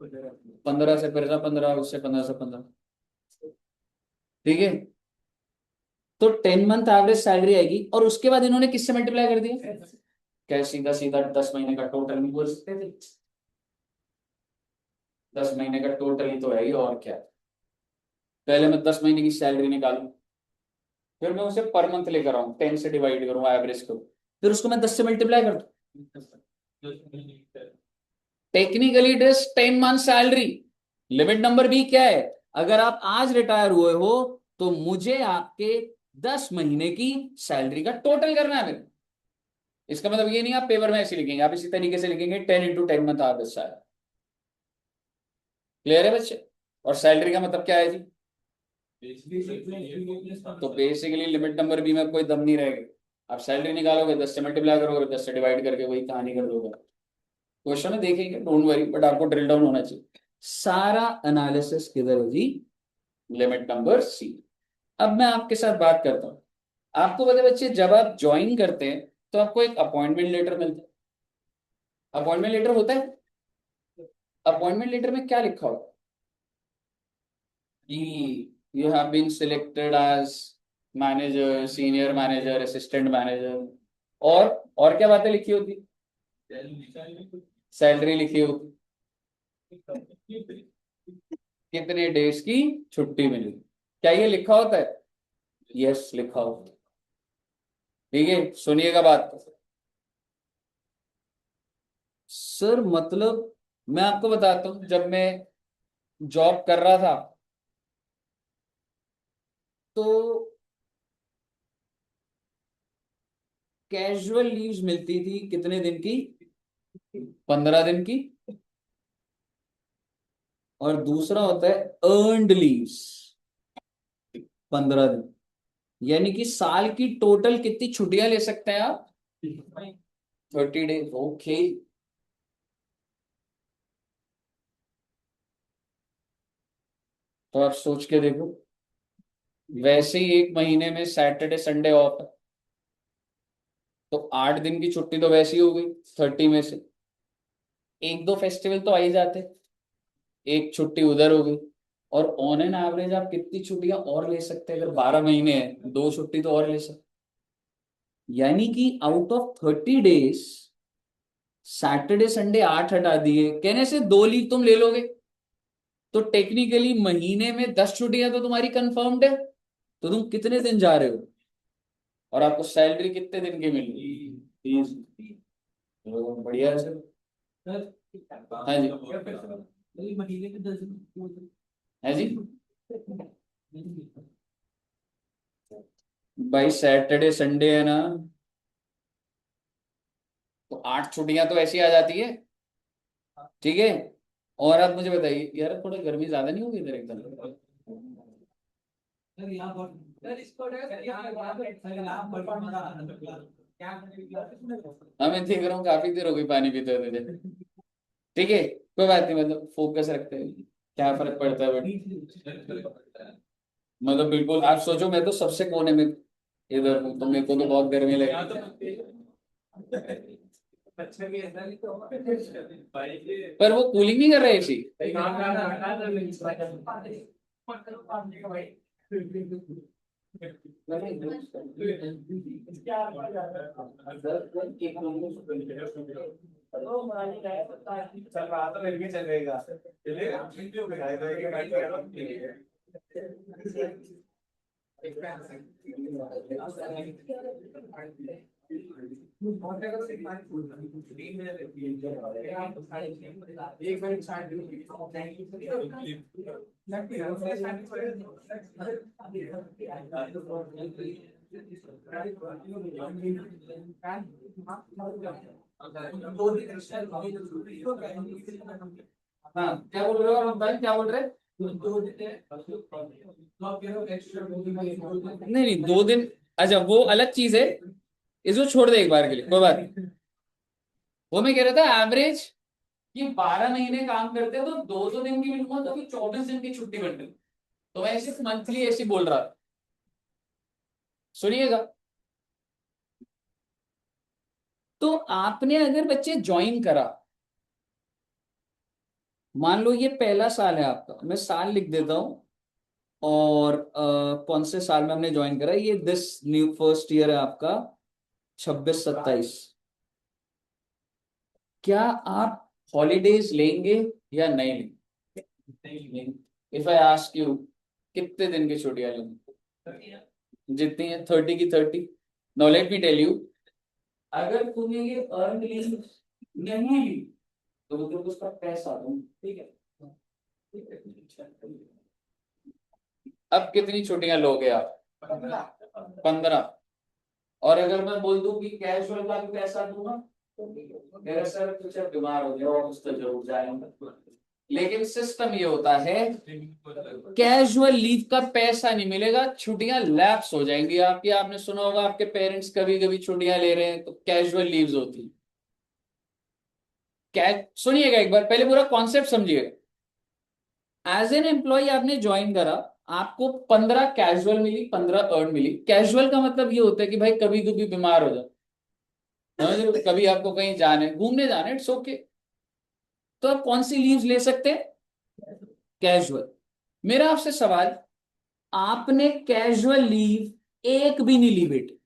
15 से 15, 15 उससे 15 से 15, ठीक है। तो 10 मंथ एवरेज सैलरी आएगी, और उसके बाद इन्होंने किससे मल्टीप्लाई कर दिया? क्या सीधा सीधा 10 महीने का टोटल नहीं बोल सकते थे? 10 महीने का टोटल ही तो है ही, और क्या। पहले मैं 10 महीने की सैलरी निकालू, फिर मैं उसे पर मंथ लेकर आऊं, 10 से डिवाइड करूं, एवरेज करूं, फिर उसको मैं 10 से मल्टीप्लाई कर दूं। Technically it is 10 month salary, limit number B क्या है? अगर आप आज रिटायर हुए हो तो मुझे आपके 10 महीने की सैलरी का टोटल करना है मेरे। इसका मतलब ये नहीं आप पेपर में ऐसे लिखेंगे, आप इसी तरीके से लिखेंगे 10 × 10 मंथ आप दस साल। क्लियर है बच्चे? और सैलरी का मतलब क्या है जी? तो बेसिकली लिमिट नंबर बी में कोई दम नहीं रहेगी। आप सैलरी निकालोगे, 10 से मल्टीप्लाई करोगे, 10 से डिवाइड करके वही कहानी कर दोगे। क्वेश्चन में देखेंगे, डोंट वरी, बट आपको ड्रिल डाउन होना चाहिए। सारा एनालिसिस किधर है जी? Limit number C. अब मैं आपके साथ बात करता हूं। आपको पता है बच्चे, जब आप ज्वाइन करते हैं तो आपको एक अपॉइंटमेंट लेटर मिलता है। अपॉइंटमेंट लेटर होता है। अपॉइंटमेंट लेटर में क्या लिखा होगा? कि you have been selected as manager, senior manager, assistant manager. और क्या बातें लिखी होती? सैलरी लिखी होती, कितने डेज की छुट्टी मिली। क्या ये लिखा होता है? यस, लिखा होता है। ठीक है, सुनिएगा बात। सर मतलब मैं आपको बताता हूं, जब मैं जॉब कर रहा था तो कैजुअल लीव्स मिलती थी, कितने दिन की? 15 दिन की। और दूसरा होता है अर्नड लीव्स, 15 दिन। यानी कि साल की टोटल कितनी छुट्टियां ले सकते हैं आप? 30 डेज। ओके। तो आप सोच के देखो, वैसे ही एक महीने में सैटरडे संडे ऑफ है, तो 8 दिन की छुट्टी तो वैसी हो गई 30 में से। एक दो फेस्टिवल तो आ ही जाते, एक छुट्टी उधर हो गई। और ऑन एन एवरेज आप कितनी छुट्टियां और ले सकते हैं? अगर 12 महीने हैं, 2 छुट्टी तो और ले सकते। यानी कि out of 30 days Saturday Sunday 8 हटा दिए, कहने से 2 लीव तुम ले लोगे, तो टेक्निकली महीने में 10 छुट्टियां तो तुम्हारी कंफर्म्ड है। तो तुम कितने दिन जा रहे हो? और आपको सैलरी कितने दिन की मिल रही? 30। तो बढ़िया है सर। हाँ जी। है जी। भाई सैटरडे संडे है ना, तो 8 छुट्टियां तो ऐसी आ जाती है। ठीक है। और आप मुझे बताइए यार, थोड़ा गर्मी ज्यादा नहीं होगी इधर एकदम? हाँ मैं देख रहा हूँ, काफी देर हो गई पानी पीते हुए तुझे। ठीक है, कोई बात नहीं, मतलब फोकस रखते हैं, क्या फर्क पड़ता है बट। मतलब बिल्कुल आप सोचो, मैं तो सबसे कोने में इधर हूँ, तो मेरे को तो बहुत गर्मी लगी। पर वो कूलिंग नहीं कर रहा है एसी। चल रहा तो फिर भी चलेगा, चलेगा। हाँ क्या बोल रहे हो आप भाई, क्या बोल रहे हैं? नहीं नहीं, 2 दिन। अच्छा वो अलग चीज है, इसको छोड़ दे एक बार के लिए, कोई बात नहीं। वो मैं कह रहा था एवरेज, कि 12 महीने काम करते हैं तो 200 दिन की मिलूंगा, तो फिर 24 दिन की छुट्टी बनती। तो मैं सिर्फ मंथली ऐसे बोल रहा था। सुनिएगा, तो आपने अगर बच्चे ज्वाइन करा, मान लो ये पहला साल है आपका, मैं साल लिख देता हूं। और कौन से साल में हमने ज्वाइन करा, ये दिस न्यू फर्स्ट ईयर है आपका, 26-27। क्या आप हॉलीडेज लेंगे या नहीं लेंगे? इफ आई आस्क यू, कितने दिन की छुट्टियां लेंगे? जितनी है 30 की 30। Now let me tell you, अगर तुम्हें ये अर्न लीव नहीं ली तो तुम उसका पैसा दो, ठीक है? अब कितनी छुट्टियां लोगे आप? 15। और अगर मैं बोल दूं कि कैजुअल का भी पैसा दूंगा, मेरा सर कुछ बीमार हो गया और उस तो जरूर जाएंगे। लेकिन सिस्टम ये होता है, कैजुअल लीव का पैसा नहीं मिलेगा, छुट्टियां लैप्स हो जाएंगी आपकी। आपने सुना होगा आपके पेरेंट्स कभी कभी छुट्टियां ले रहे हैं तो कैजुअल लीव्स होती हैं। सुनिएगा एक बार, पहले पूरा कॉन्सेप्ट समझिएगा। एज एन एम्प्लॉय आपने ज्वाइन करा, आपको 15 कैजुअल मिली, 15 अर्न मिली। कैजुअल का मतलब ये होता है कि भाई कभी कभी बीमार हो जाओ, समझ रहे हो? कभी आपको कहीं जाने घूमने जाना, इट्स ओके, तो आप कौन सी लीव्स ले सकते हैं? कैजुअल। मेरा आपसे सवाल, आपने कैजुअल लीव एक भी नहीं ली बेटे,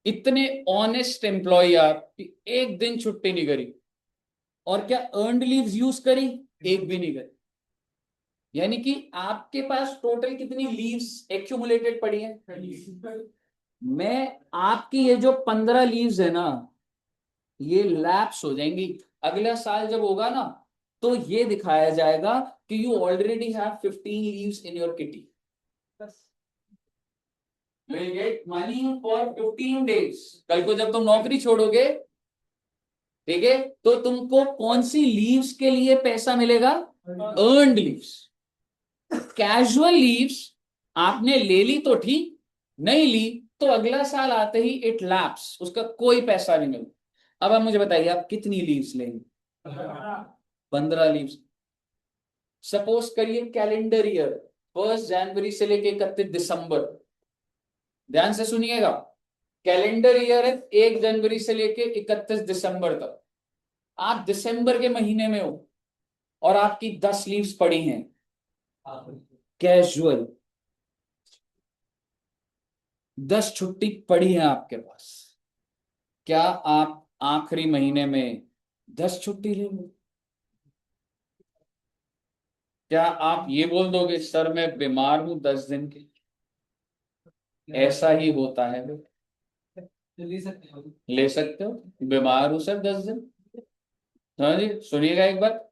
इतने ऑनेस्ट एम्प्लॉय आप कि एक दिन छुट्टी नहीं करी। और क्या अर्नड लीव्स यूज करी? एक भी नहीं करी। यानी कि आपके पास टोटल कितनी लीव्स एक्यूमुलेटेड पड़ी हैं? मैं आपकी ये जो 15 लीव्स है ना, ये लैप्स हो जाएंगी। अगला साल जब होगा ना, तो ये दिखाया जाएगा कि you already have 15 leaves in your kitty, will get money for 15 days। कल को जब तुम नौकरी छोड़ोगे, ठीक है, तो तुमको कौन सी लीव्स के लिए पैसा मिलेगा? Earned leaves. कैजुअल लीव्स आपने ले ली तो ठीक, नहीं ली तो अगला साल आते ही इट लैप्स, उसका कोई पैसा नहीं मिलता। अब आप मुझे बताइए, आप कितनी लीव्स लेंगे? 15 लीव्स। सपोज करिए कैलेंडर ईयर 1 जनवरी से लेके 31 दिसंबर, ध्यान से सुनिएगा। कैलेंडर ईयर है 1 जनवरी से लेके 31 दिसंबर तक। आप दिसंबर के महीने में हो और आपकी 10 लीव्स पड़ी हैं कैजुअल, 10 छुट्टी पड़ी है आपके पास। क्या आप आखिरी महीने में 10 छुट्टी लेंगे? क्या आप ये बोल दोगे सर मैं बीमार हूं 10 दिन के? ऐसा ही होता है। ले सकते हो, बीमार हूं सर 10 दिन, समझिए, सुनिएगा एक बार।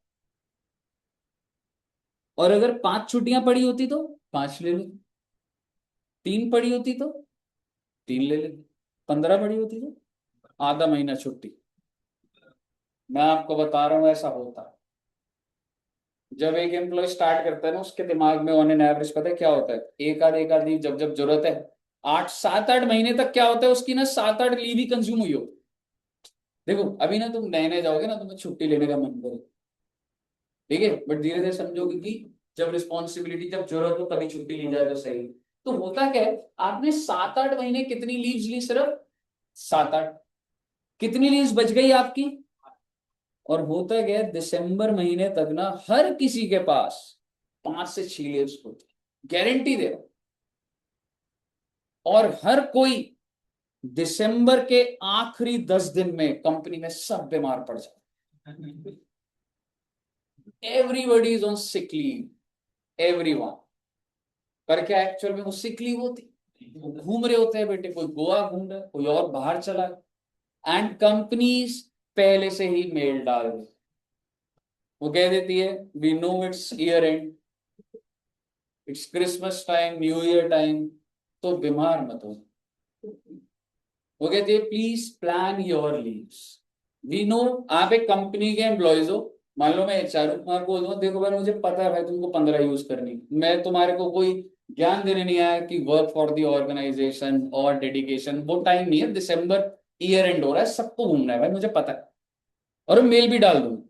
और अगर 5 छुट्टियां पड़ी होती तो 5 ले लेते, 3 पड़ी होती तो 3 ले लेते, 15 पड़ी होती तो आधा महीना छुट्टी। मैं आपको बता रहा हूं ऐसा होता है। जब एक एम्प्लॉय स्टार्ट करता है ना, उसके दिमाग में ऑन एन एवरेज पता है क्या होता है? एक आध लीव जब जब जरूरत है, 7 8 महीने तक क्या होता है उसकी ना, 7 8 लीव ही कंज्यूम हुई हो। देखो अभी ना तुम नए नए जाओगे ना, तुम्हें छुट्टी लेने का मन करे, ठीक है, बट धीरे धीरे समझोगे कि जब रिस्पॉन्सिबिलिटी, जब जरूरत हो तभी छुट्टी ली जाए तो सही। तो होता क्या है, आपने 7 8 महीने कितनी लीव्स ली? सिर्फ 7 8। कितनी लीव्स बच गई आपकी? और होता क्या है, दिसंबर महीने तक ना हर किसी के पास 5 से 6 लीव्स होती, गारंटी दे रहा हूं। और हर कोई दिसंबर के आखिरी 10 दिन में कंपनी में सब बीमार पड़ जाए। Everybody is on sick leave, everyone. पर क्या एक्चुअल में वो सिक लीव होती? वो घूम रहे होते हैं बेटे, कोई गोवा घूम रहा है, कोई और बाहर चला है। एंड कंपनीज पहले से ही मेल डाल रही, वो कह देती है we know it's year end, it's Christmas time, new year time, तो बीमार मत हो। वो कहती है please plan your leaves. We know, आप एक कंपनी के एम्प्लॉयज हो, मान लो मैं एचआर हूं, मैं बोल दूं देखो भाई मुझे पता है भाई तुमको 15 यूज करनी, मैं तुम्हारे को कोई ज्ञान देने नहीं आया कि वर्क फॉर द ऑर्गेनाइजेशन और डेडिकेशन, वो टाइम नहीं है, दिसंबर ईयर एंड हो रहा है, सबको घूमना है भाई मुझे पता है, और मेल भी डाल दूंगा।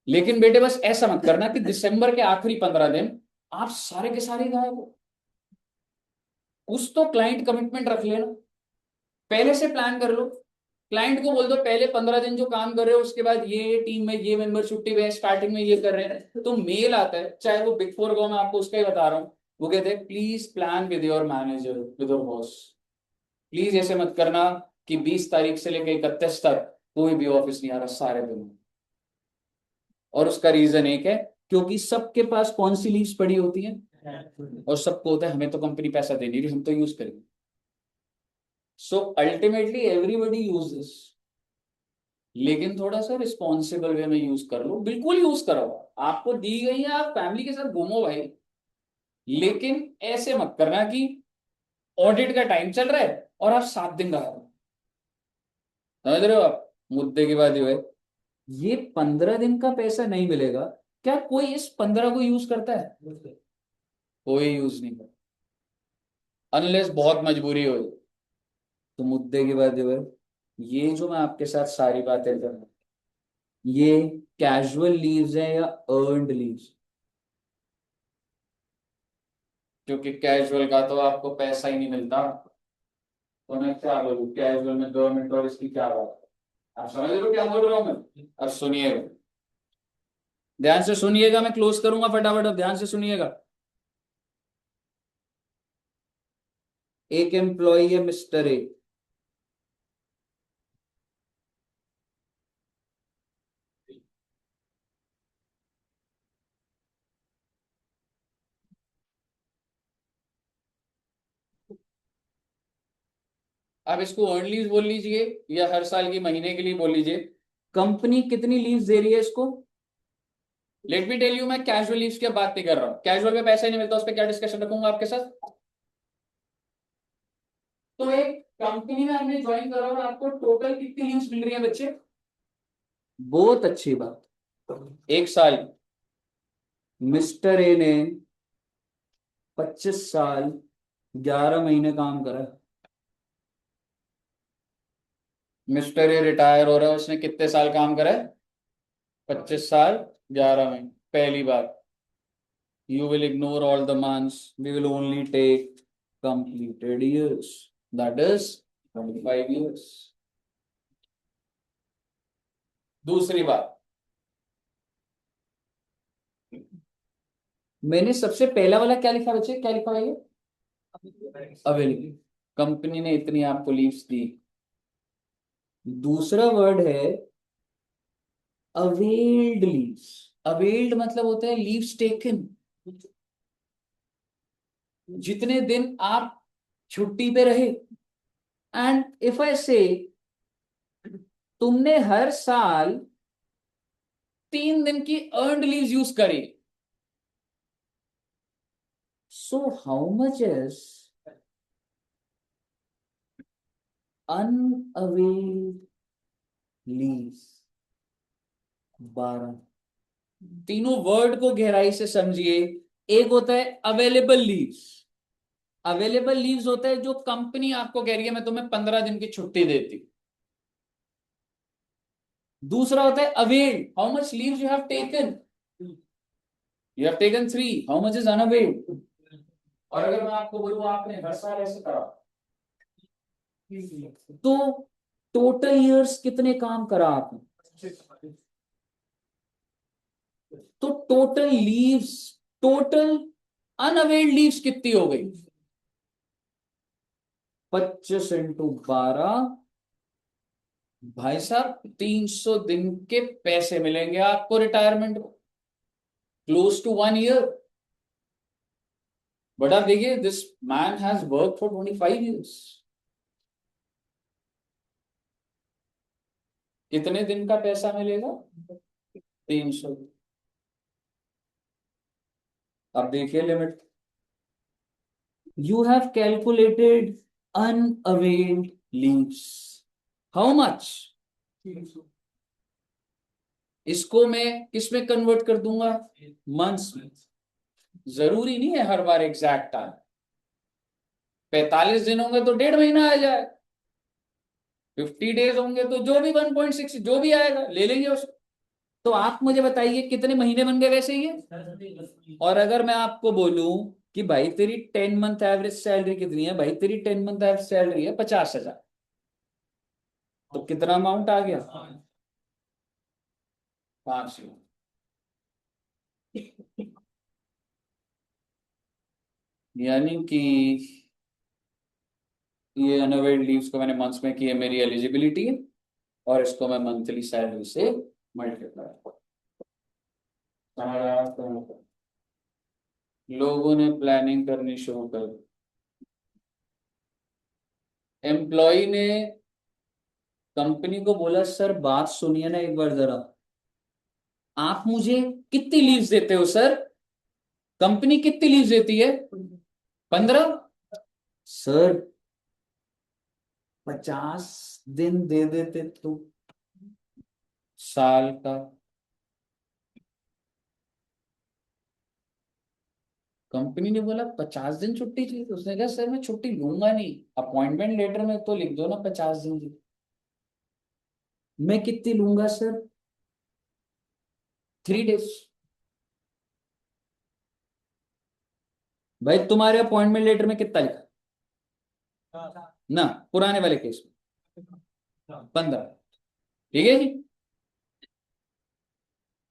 लेकिन बेटे बस ऐसा मत करना कि दिसंबर के आखिरी 15 दिन आप सारे के सारे गायब हो। कुछ तो क्लाइंट कमिटमेंट रख लेना, पहले से प्लान कर लो। क्लाइंट को बोल दो पहले 15 दिन जो काम कर रहे हो उसके बाद ये टीम में ये मेंबर छुट्टी पे स्टार्टिंग में ये कर रहे हैं, तो मेल आता है, चाहे वो बिग फोर का, मैं आपको उसका ही बता रहा हूँ। वो कहते हैं please plan with your manager, with your boss. Please ऐसे मत करना कि 20 तारीख से लेकर 31 तक कोई भी ऑफिस नहीं आ रहा सारे दिन। और उसका रीजन एक है, क्योंकि सबके पास कौन सी लीव्स पड़ी होती हैं, और सबको होता है हमें तो कंपनी पैसा दे नहीं रही, हम तो यूज करेंगे। सो अल्टीमेटली एवरीबडी यूजेस, लेकिन थोड़ा सा रिस्पॉन्सिबल वे में यूज कर लो, बिल्कुल यूज करो। आपको दी गई है, आप फैमिली के साथ घूमो भाई, लेकिन ऐसे मत करना कि ऑडिट का टाइम चल रहा है और आप 7 दिन का हो। समझ रहे हो आप मुद्दे की बात? ये 15 दिन का पैसा नहीं मिलेगा। क्या कोई इस 15 को यूज करता है? कोई यूज नहीं करता, अनलेस बहुत मजबूरी हो। तो मुद्दे की बात ये जो मैं आपके साथ सारी बातें कर रहा हूं, ये कैजुअल लीव्स है या अर्नड लीव्स? क्योंकि कैजुअल का तो आपको पैसा ही नहीं मिलता, तो मैं क्या बोलूं? कैजुअल में गवर्नमेंट और इसकी क्या बात है? आप समझ रहे हो क्या बोल रहा हूं मैं? अब सुनिएगा, ध्यान से सुनिएगा, मैं क्लोज करूंगा फटाफट, अब ध्यान से सुनिएगा। एक एम्प्लॉई है मिस्टर ए। आप इसको अर्न लीव बोल लीजिए या हर साल की महीने के लिए बोल लीजिए। कंपनी कितनी लीव दे रही है इसको? लेट मी टेल यू, मैं कैजुअल लीव्स की बात नहीं कर रहा हूं, कैजुअल में पैसा ही नहीं मिलता, उस पर क्या डिस्कशन रखूंगा आपके साथ। तो एक कंपनी में हमने ज्वाइन करा और आपको टोटल कितनी लीव्स मिल रही है बच्चे? बहुत अच्छी बात, 1 साल। मिस्टर ए ने 25 साल 11 महीने काम करा। मिस्टर ए रिटायर हो रहा है, उसने कितने साल काम करा है? 25 साल 11 महीने। पहली बात, you will ignore all the months, we will only take completed years, that is 25 years। दूसरी बात, मैंने सबसे पहला वाला क्या लिखा बच्चे, क्या लिखा है ये? अवेलेबल। कंपनी ने इतनी आपको लीव्स दी। दूसरा वर्ड है अवेल्ड लीव्स। अवेल्ड मतलब होता है लीव्स टेकन। जितने दिन आप छुट्टी पे रहे। एंड इफ आई से तुमने हर साल 3 दिन की अर्नड लीव्स यूज करी, so how much is unavailed leaves? 12। तीनों वर्ड को गहराई से समझिए। एक होता है अवेलेबल लीव्स। अवेलेबल लीव्स होता है जो कंपनी आपको कह रही है मैं तुम्हें 15 दिन की छुट्टी देती हूं। दूसरा होता है availed, how much leaves you have taken. You have taken 3, how much is unavailed. और अगर मैं आपको बोलूं आपने हर साल ऐसे करा, तो टोटल ईयर्स कितने काम करा आपने? तो total leaves, total unavailed leaves कितनी हो गई? 25 × 12। भाई साहब 300 दिन के पैसे मिलेंगे आपको retirement, close to 1 year. But आप देखिए, this man has work for 25 years. कितने दिन का पैसा मिलेगा? 300। अब देखिए limit, you have calculated unavailed leaves, how much? इसको मैं किस में कन्वर्ट कर दूंगा? मंथ्स में। जरूरी नहीं है हर बार एग्जैक्ट आए। 45 दिन होंगे तो 1.5 महीना आ जाए, 50 डेज होंगे तो जो भी 1.6 जो भी आएगा ले लेंगे उसको। तो आप मुझे बताइए कितने महीने बन गए वैसे ही है। और अगर मैं आपको बोलूं कि भाई तेरी 10 मंथ एवरेज सैलरी कितनी है, भाई तेरी 10 मंथ एवरेज सैलरी है 50,000, तो कितना अमाउंट आ गया? 5 लाख। यानी कि ये अनअवेल्ड लीव्स को मैंने मंथ्स में की है मेरी एलिजिबिलिटी, और इसको मैं मंथली सैलरी से मल्टीप्लाई। लोगों ने प्लानिंग करनी शुरू कर दी। एम्प्लॉय ने कंपनी को बोला सर बात सुनिए ना एक बार जरा, आप मुझे कितनी लीव्स देते हो सर? कंपनी कितनी लीव्स देती है? 15। सर 50 दिन दे देते तो साल का। कंपनी ने बोला 50 दिन छुट्टी चाहिए, तो उसने कहा सर मैं छुट्टी लूंगा नहीं, अपॉइंटमेंट लेटर में तो लिख दो ना 50 दिन की। मैं कितनी लूंगा सर? 3 डेज। भाई तुम्हारे अपॉइंटमेंट लेटर में कितना लिखा ना, पुराने वाले केस में 15। ठीक है जी।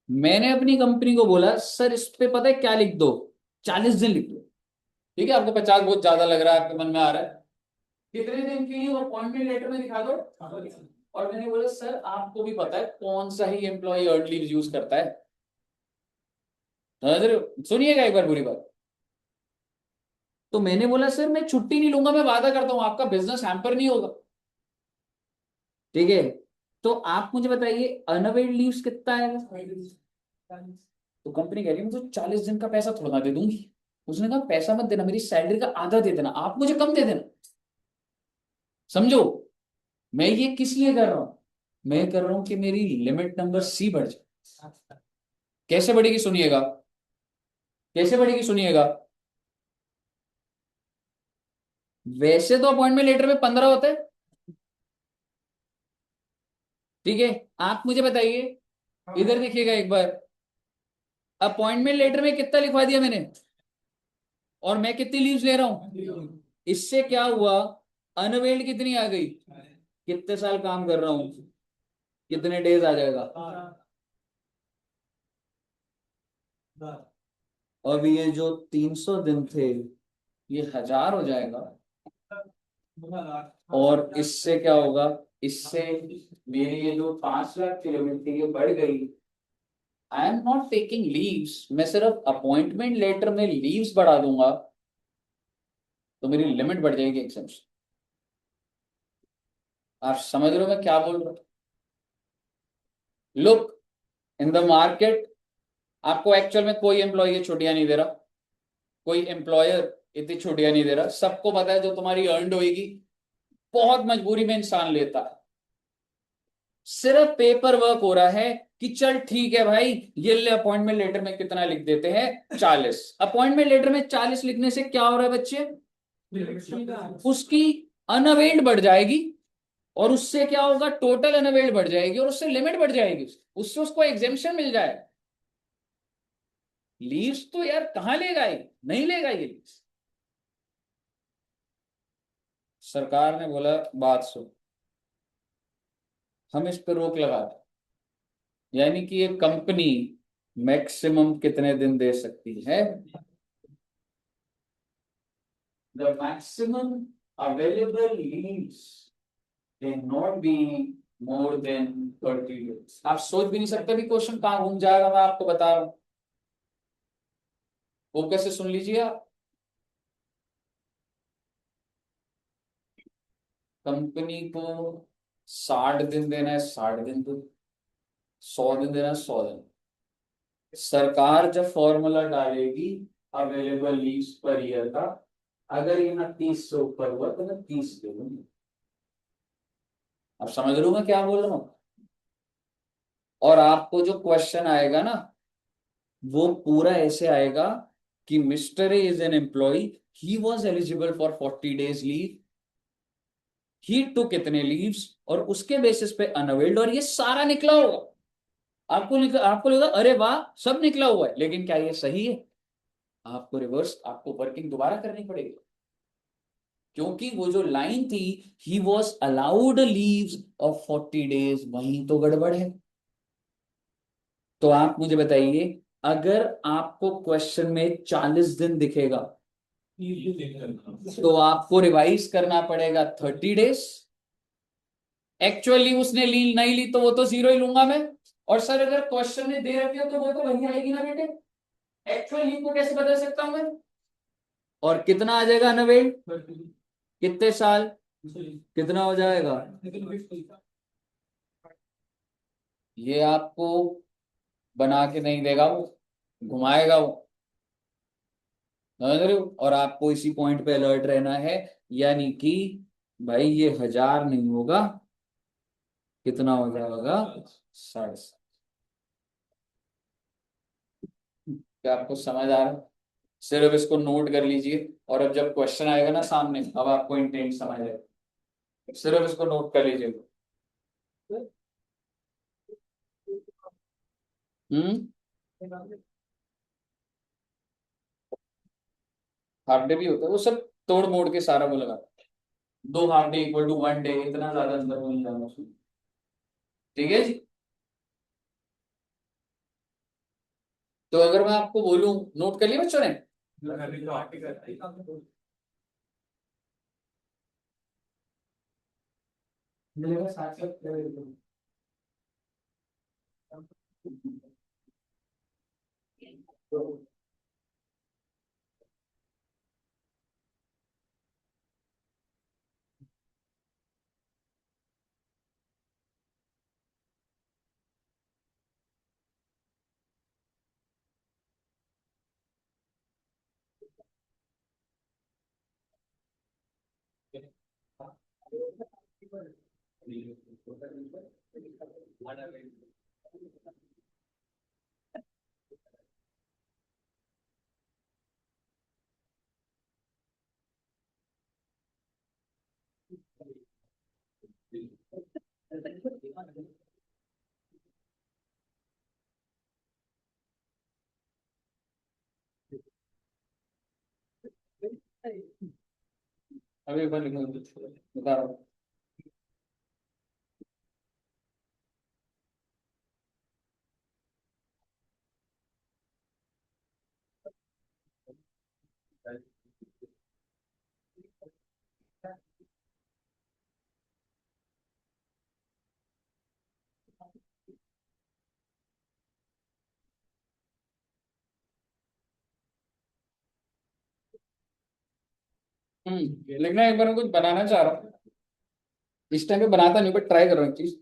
मैंने अपनी कंपनी को बोला सर इस पे पता है क्या लिख दो, 40 दिन लिख दो। ठीक है, आपको 50 बहुत ज्यादा लग रहा है, आपके मन में आ रहा है, कितने दिन के लिए वो अपॉइंटमेंट लेटर में दिखा दो। और मैंने बोला सर आपको भी पता है कौन सा ही एम्प्लॉय अर्न लीव यूज करता है? समझ रहे हो? सुनिएगा एक बार बुरी बात। तो मैंने बोला सर मैं छुट्टी नहीं लूंगा, मैं वादा करता हूं आपका बिजनेस हैम्पर नहीं होगा। ठीक है, तो आप मुझे बताइए अनअवेड लीव्स कितना आएगा? तो कंपनी कह रही है मुझे 40 दिन का पैसा थोड़ा ना दे दूंगी। उसने कहा पैसा मत देना, मेरी सैलरी का आधा दे देना, आप मुझे कम दे देना। समझो, मैं ये किस लिए कर रहा हूं? मैं कर रहा हूं कि मेरी लिमिट नंबर सी बढ़ जाए। कैसे बढ़ेगी सुनिएगा, कैसे बढ़ेगी सुनिएगा। वैसे तो अपॉइंटमेंट लेटर में 15 होते हैं। ठीक है, आप मुझे बताइए, इधर देखिएगा एक बार, अपॉइंटमेंट लेटर में कितना लिखवा दिया मैंने, और मैं कितनी लीव्स ले रहा हूं। इससे क्या हुआ, अनवेल्ड कितनी आ गई, कितने साल काम कर रहा हूं, कितने डेज आ जाएगा। अब ये जो 300 दिन थे ये 1000 हो जाएगा। और इससे क्या होगा, इससे मेरी ये जो 5 लाख किलोमीटर ये बढ़ गई। I am not taking leaves, मैं सिर्फ अपॉइंटमेंट लेटर में लीव्स बढ़ा दूंगा, तो मेरी लिमिट बढ़ जाएगी एग्जाम्शन। आप समझ रहे हो मैं क्या बोल रहा हूँ? लुक, इन द मार्केट आपको एक्चुअल में कोई एम्प्लॉय ये छुट्टियां नहीं दे रहा, कोई एम्प्लॉयर इतनी छुट्टियां नहीं दे रहा। सबको पता है जो तुम्हारी अर्नड होगी बहुत मजबूरी में इंसान लेता है। सिर्फ पेपर वर्क हो रहा है कि चल ठीक है भाई, ये ले अपॉइंटमेंट लेटर में कितना लिख देते हैं, 40। अपॉइंटमेंट लेटर में 40 लिखने से क्या हो रहा है बच्चे, उसकी अनअवेल्ड बढ़ जाएगी, और उससे क्या होगा, टोटल अनअवेल्ड बढ़ जाएगी, और उससे लिमिट बढ़ जाएगी, उससे उसको एग्जेम्पशन मिल जाए। लीव्स तो यार कहां लेगा ये, नहीं लेगा ये लीव्स। सरकार ने बोला बात सुन, हम इस पर रोक लगा दें, यानी कि ये कंपनी मैक्सिमम कितने दिन दे सकती है, the maximum available leaves can not be more than 30 days. आप सोच भी नहीं सकते भी क्वेश्चन कहां घूम जाएगा, मैं आपको बता रहा हूं, वो कैसे सुन लीजिए आप। कंपनी को 60 दिन देना है, 60 दिन तो, 100 दिन देना है, 100 दिन। सरकार जब फॉर्मूला डालेगी अवेलेबल लीव्स पर ईयर का, अगर यहाँ 30 से ऊपर हुआ तो मैं 30 दे दूंगी। अब समझ लो मैं क्या बोल रहा हूँ। और आपको जो क्वेश्चन आएगा ना, वो पूरा ऐसे आएगा कि mister A is an employ, he was eligible for 40 days leave, he to कितने लीव्स, और उसके बेसिस पे अनअवेल्ड, और ये सारा निकला होगा। आपको लगा अरे वाह सब निकला हुआ है, लेकिन क्या ये सही है? आपको रिवर्स, आपको वर्किंग दोबारा करनी पड़ेगी, क्योंकि वो जो लाइन थी, he was allowed leaves of 40 days, वहीं तो गड़बड़ है। तो आप मुझे बताइए, अगर आपको क्वेश्चन में 40 दिन दिखेगा, तो आपको रिवाइज करना पड़ेगा 30 डेज। एक्चुअली उसने ली नहीं ली तो वो तो जीरो ही लूंगा मैं। और सर अगर क्वेश्चन ने दे रखी हो तो वो तो वही आएगी ना बेटे, एक्चुअल लीव को कैसे बदल सकता हूं मैं? और कितना आ जाएगा अनवेल्ड, कितने साल, कितना हो जाएगा, ये आपको बना के नहीं देगा वो, घुमाएगा वो, समझ रहे हो। और आपको इसी पॉइंट पे अलर्ट रहना है, यानी कि भाई ये 1000 नहीं होगा, कितना हो जाएगा, 750। क्या आपको समझ आ रहा है? सिर्फ इसको नोट कर लीजिए, और अब जब क्वेश्चन आएगा ना सामने, अब आपको इंटेंट समझ आएगा, सिर्फ इसको नोट कर लीजिए। हम्म। हाफ डे भी होता है, वो सब तोड़ मोड़ के सारा वो लगा, 2 half day equal to 1 day, इतना ज्यादा अंदर हो नहीं जाना उसमें। ठीक है जी। तो अगर मैं आपको बोलूं, नोट कर लिया बच्चों ने? मिलेगा साथ साथ। अभी एक बार लिखो, बता रहा हूँ। लिखना, एक बार मैं कुछ बनाना चाह रहा हूँ, इस टाइम पे बनाता नहीं, बट ट्राई कर रहा हूँ एक चीज।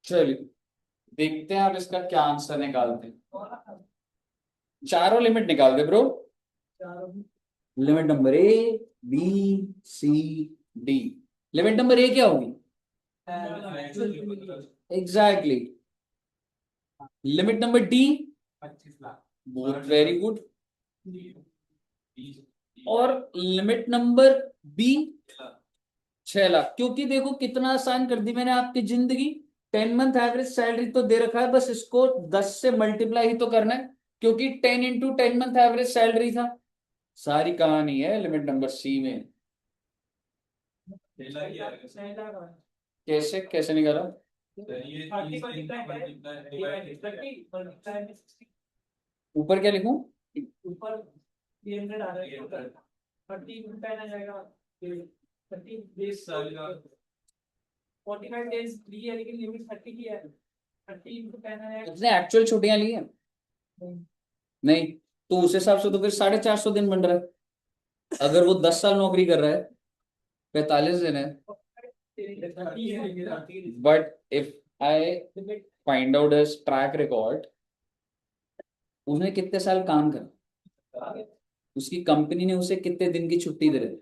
चलिए देखते हैं आप इसका क्या आंसर निकालते हैं। चारों लिमिट निकाल दे bro. Limit number A, B, C, D. Limit number A क्या होगी? एग्जैक्टली। लिमिट नंबर डी, बहुत वेरी गुड। और लिमिट नंबर बी, 6 लाख। क्योंकि देखो कितना आसान कर दी मैंने आपकी जिंदगी। 10 मंथ एवरेज सैलरी तो दे रखा है, बस इसको 10 से मल्टीप्लाई ही तो करना है, क्योंकि 10 × 10 मंथ एवरेज सैलरी था। सारी कहानी है लिमिट नंबर सी में। कैसे कैसे निकाला? ऊपर क्या लिखूं? ऊपर 300 आ रहा है, 30 10 आ जाएगा, 30 डेज 45 डेज ली है, लेकिन लिमिट 30 की है, 30 इंटू 10 आ जाएगा। उसने एक्चुअल छुट्टियां ली है? नहीं, तो उस हिसाब से तो फिर 450 दिन बन रहा है। अगर वो 10 साल नौकरी कर रहा है, 45 दिन है। But if I find out his track record, उसने कितने साल काम करा, उसकी कंपनी ने उसे कितने दिन की छुट्टी दे रही,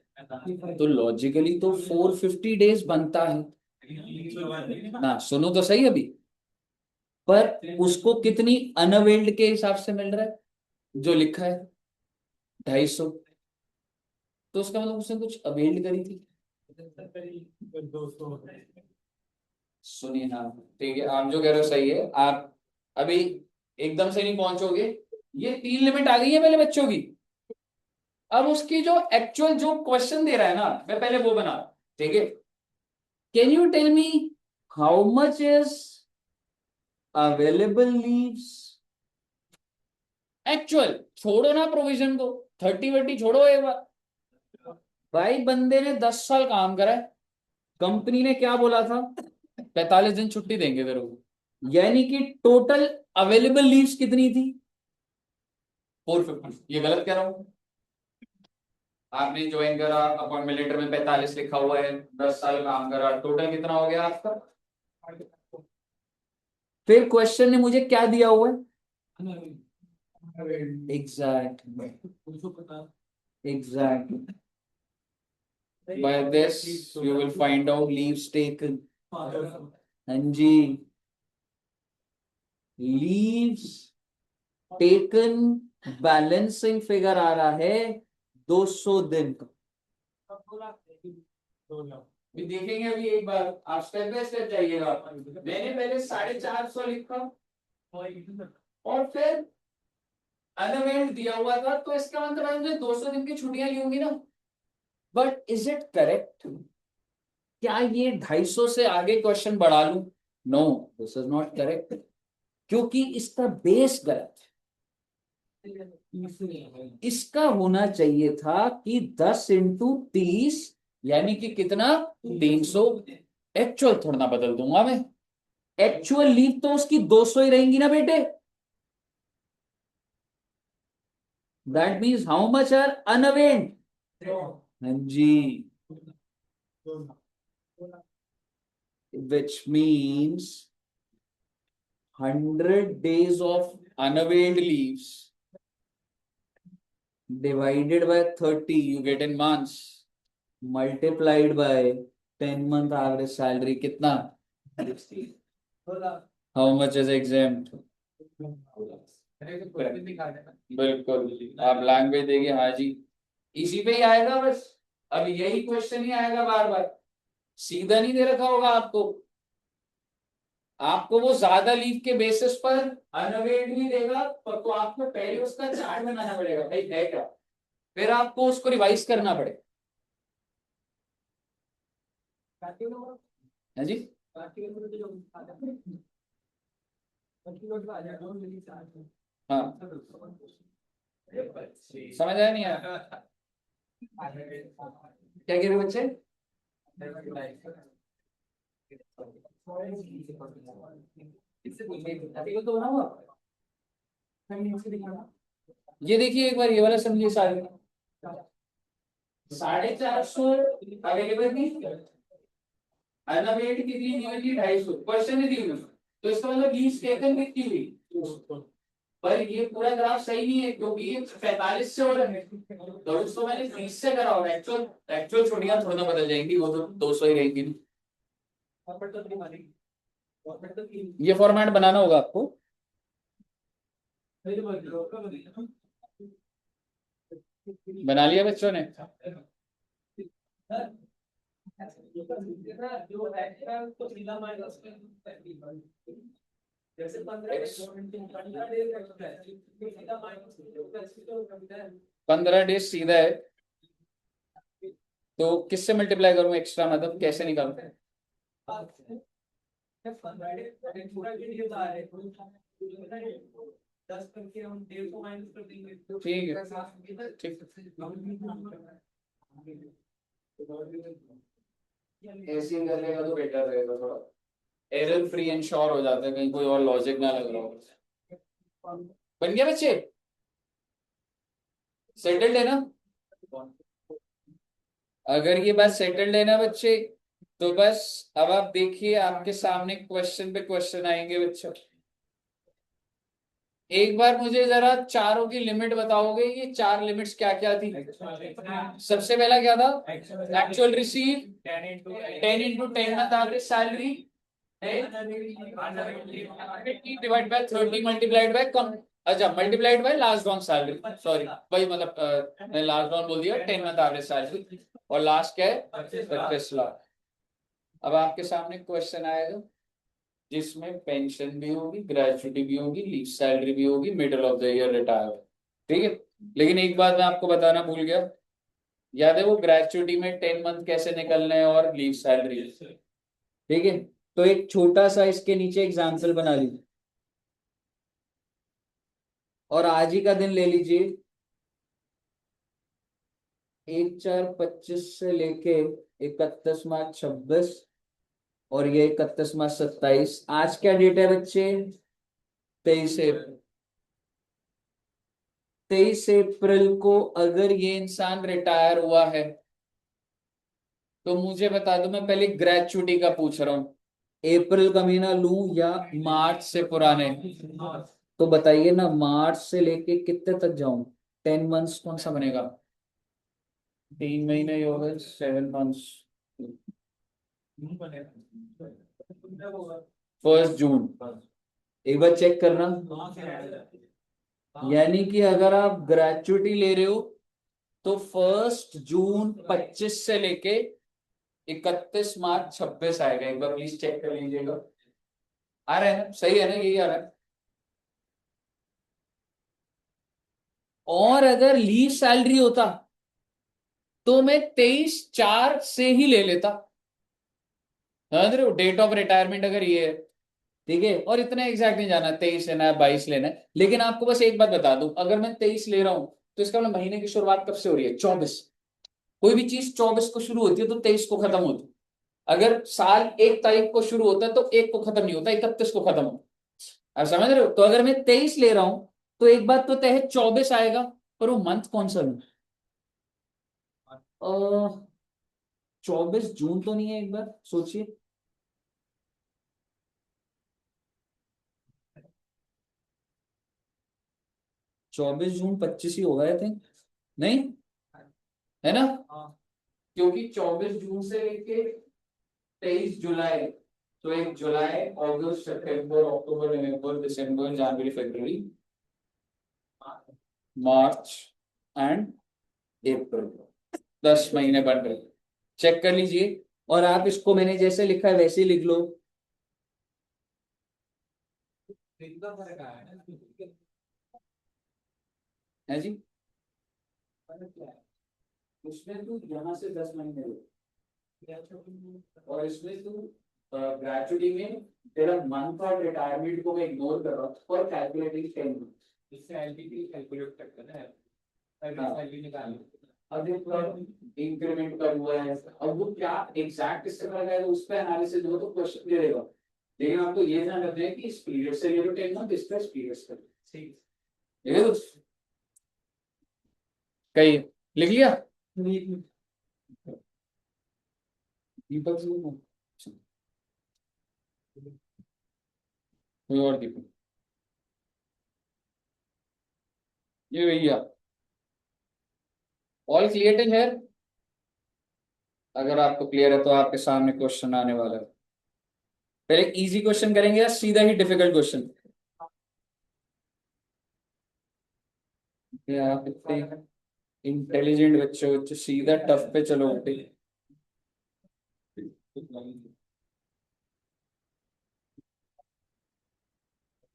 तो लॉजिकली तो 450 डेज बनता है ना। सुनो तो सही अभी। पर उसको कितनी अनअवेल्ड के हिसाब से मिल रहा है, जो लिखा है 250, तो उसका मतलब उसने कुछ अवेल्ड करी थी। सुनिए ना, ठीक है, आप जो कह रहे हो सही है। आप अभी एकदम से नहीं पहुंचोगे। ये 3 लिमिट आ गई है पहले बच्चों की। अब उसकी जो एक्चुअल जो क्वेश्चन दे रहा है ना, मैं पहले वो बना, ठीक है। Can you tell me how much is available leaves actual, छोड़ो ना प्रोविजन को, 30 छोड़ो एक बार। भाई बंदे ने 10 साल काम करा है, कंपनी ने क्या बोला था, 45 दिन छुट्टी देंगे तेरे को, यानी कि टोटल अवेलेबल लीव्स कितनी थी, 450। ये गलत कह रहा हूं? आपने ज्वाइन करा, अपॉइंटमेंट लेटर में 45 लिखा हुआ है, 10 साल काम करा, टोटल कितना हो गया आपका? फिर क्वेश्चन ने मुझे क्या दिया हुआ है? Exact, exact. By this you will find out leaves taken. हाँ जी, लीव्स टेकन बैलेंसिंग फिगर आ रहा है 200 दिन का। भी देखेंगे अभी एक बार, आप स्टेप बाय स्टेप जाइएगा। मैंने पहले 450 लिखा और फिर अनवेल्ड दिया हुआ था, तो इसका मतलब मुझे 200 दिन की छुट्टियां ली होंगी ना। But is it correct? क्या ये 250 से आगे क्वेश्चन बढ़ा लूं? No, this is not correct, क्योंकि इसका बेस गलत है। इसका होना चाहिए था कि 10 × 30, यानी कि कितना, 300। एक्चुअल थोड़ा ना बदल दूंगा मैं, एक्चुअल लीव तो उसकी 200 ही रहेंगी ना बेटे। That means how much are unavailed. हाँ जी, which means 100 days of unavailed leaves divided by 30, you get in months, multiplied by 10 month average salary, कितना? How much is exempt? बिल्कुल, आप लैंग्वेज देंगे, हाँ जी, इसी पे ही आएगा बस। अब यही क्वेश्चन ही आएगा बार बार, सीधा नहीं दे रखा होगा आपको। आपको वो ज्यादा लीव के बेसिस पर अनवेल्ड भी देगा, पर तो आपको पहले उसका चार्ट बनाना पड़ेगा भाई है क्या, फिर आपको उसको रिवाइज करना पड़ेगा। है जी, हाँ, समझ आया नहीं आया? क्या कह रहे बच्चे? ये देखिए एक बार, ये वाला समझिए। 450 अवेलेबल थी, अनअवेल्ड कितनी दी हुई थी, 250 क्वेश्चन ने दी हुई, तो इसका मतलब लीव्स टेकन कितनी हुई। पर ये पूरा ग्राफ सही नहीं है, क्योंकि ये 45 से हो रहा है, तो उसको मैंने 30 से करा होगा। एक्चुअल एक्चुअल छुट्टियां थोड़ा ना बदल जाएंगी, वो तो 200 ही रहेंगी। ये फॉर्मेट बनाना होगा आपको। बना लिया बच्चों ने? जैसे 15 डेज सीधा है, तो किससे मल्टीप्लाई करूं एक्स्ट्रा, मतलब कैसे निकालूं? पूरा वीडियो आ रहा है 10 करके हम 1.5 को माइनस कर देंगे। ठीक है, ठीक है, ऐसे ही करेगा तो बेटर रहेगा, थोड़ा एरर फ्री एंड श्योर हो जाता है, कहीं कोई और लॉजिक ना लग रहा हो। बन गया बच्चे, सेटल्ड है ना? अगर ये बात सेटल्ड है ना बच्चे, तो बस अब आप देखिए आपके सामने क्वेश्चन पे क्वेश्चन आएंगे बच्चों। एक बार मुझे जरा चारों की लिमिट बताओगे, ये चार लिमिट्स क्या क्या थी? सबसे पहला क्या था? Actual receive 10 into 10 month average salary divide by 30 multiplied by कम, अच्छा मल्टीप्लाइड बाय लास्ट ऑन सैलरी, सॉरी भाई मतलब मैंने लास्ट ऑन बोल दिया, 10 मंथ एवरेज सैलरी, और लास्ट क्या है? 25 लाख। अब आपके सामने क्वेश्चन आएगा जिसमें पेंशन भी होगी, ग्रेजुटी भी होगी, लीव सैलरी भी होगी, middle of the year retire, ठीक है। लेकिन एक बात मैं आपको बताना भूल गया, याद है वो ग्रेजुटी में 10 मंथ कैसे निकलने हैं और लीव सैलरी, ठीक है। तो एक छोटा सा इसके नीचे एग्जाम्पल बना लीजिए और आज ही का दिन ले लीजिए, 1/4/25 से लेके 31 मार्च 26, और ये 31 मार्च 27। आज क्या डेट है बच्चे? 23 अप्रैल। 23 अप्रैल को अगर ये इंसान रिटायर हुआ है, तो मुझे बता दो, मैं पहले ग्रेचुटी का पूछ रहा हूं, अप्रैल का महीना लूं या मार्च से पुराने? तो बताइए ना, मार्च से लेके कितने तक जाऊं? 10 मंथ्स कौन सा बनेगा? 3 महीने ही हो गए, 7 मंथ्स। 1 जून, एक बार चेक करना। यानी कि अगर आप ग्रेचुटी ले रहे हो तो 1 जून 25 से लेके 31 मार्च 26 आएगा, एक बार प्लीज चेक कर लीजिएगा। आ रहा है ना? सही है ना? यही आ रहा है। और अगर लीव सैलरी होता तो मैं 23/4 से ही ले लेता, समझ रहे हो? डेट ऑफ रिटायरमेंट अगर ये है, ठीक है, और इतना एग्जैक्ट नहीं जाना 23 लेना है 22 लेना है, लेकिन आपको बस एक बात बता दूं, अगर मैं 23 ले रहा हूं तो इसका मतलब महीने की शुरुआत कब से हो रही है? 24। कोई भी चीज 24 को शुरू होती है तो 23 को खत्म होती है। अगर साल 1 तारीख को शुरू होता है तो 1 को खत्म नहीं होता, 31 को खत्म होता है। आप समझ रहे हो? तो अगर मैं 23 ले रहा हूं तो एक बात तो तय है, 24 आएगा, पर वो मंथ कौन सा है? 24 जून तो नहीं है, एक बार सोचिए। 24 जून 25 ही होगा आई थिंक, नहीं है ना? क्योंकि 24 जून से लेके 23 जुलाई, तो एक जुलाई, अगस्त, सितंबर, अक्टूबर, नवंबर, दिसंबर, जनवरी, फरवरी, मार्च एंड अप्रैल, 10 महीने बन रहे। चेक कर लीजिए, और आप इसको मैंने जैसे लिखा है वैसे ही लिख लो। है जी? उसमें तू यहाँ से 10 महीने और इसमें तू ग्रेचुटी में तेरा मंथ और रिटायरमेंट को मैं इग्नोर कर रहा हूँ फॉर कैलकुलेटिंग 10 मंथ। इससे एलपीटी कैलकुलेट करते हैं, सैलरी निकाल। अब इंक्रीमेंट कर हुआ है, अब वो क्या एग्जैक्ट इससे पता है उस पर एनालिसिस हो तो क्वेश्चन दे देगा, लेकिन आपको ये ध्यान रखना है कि इस पीरियड से ले लो 10 मंथ, इस पर पीरियड से, ठीक है दोस्त? कहीं लिख लिया? दीपक जी को, कोई और दीपक, ये भैया, ऑल क्लियर टिल हियर? अगर आपको क्लियर है तो आपके सामने क्वेश्चन आने वाला है। पहले इजी क्वेश्चन करेंगे या सीधा ही डिफिकल्ट क्वेश्चन? आप इतने इंटेलिजेंट बच्चे हो, सीधा टफ पे चलो बेटे।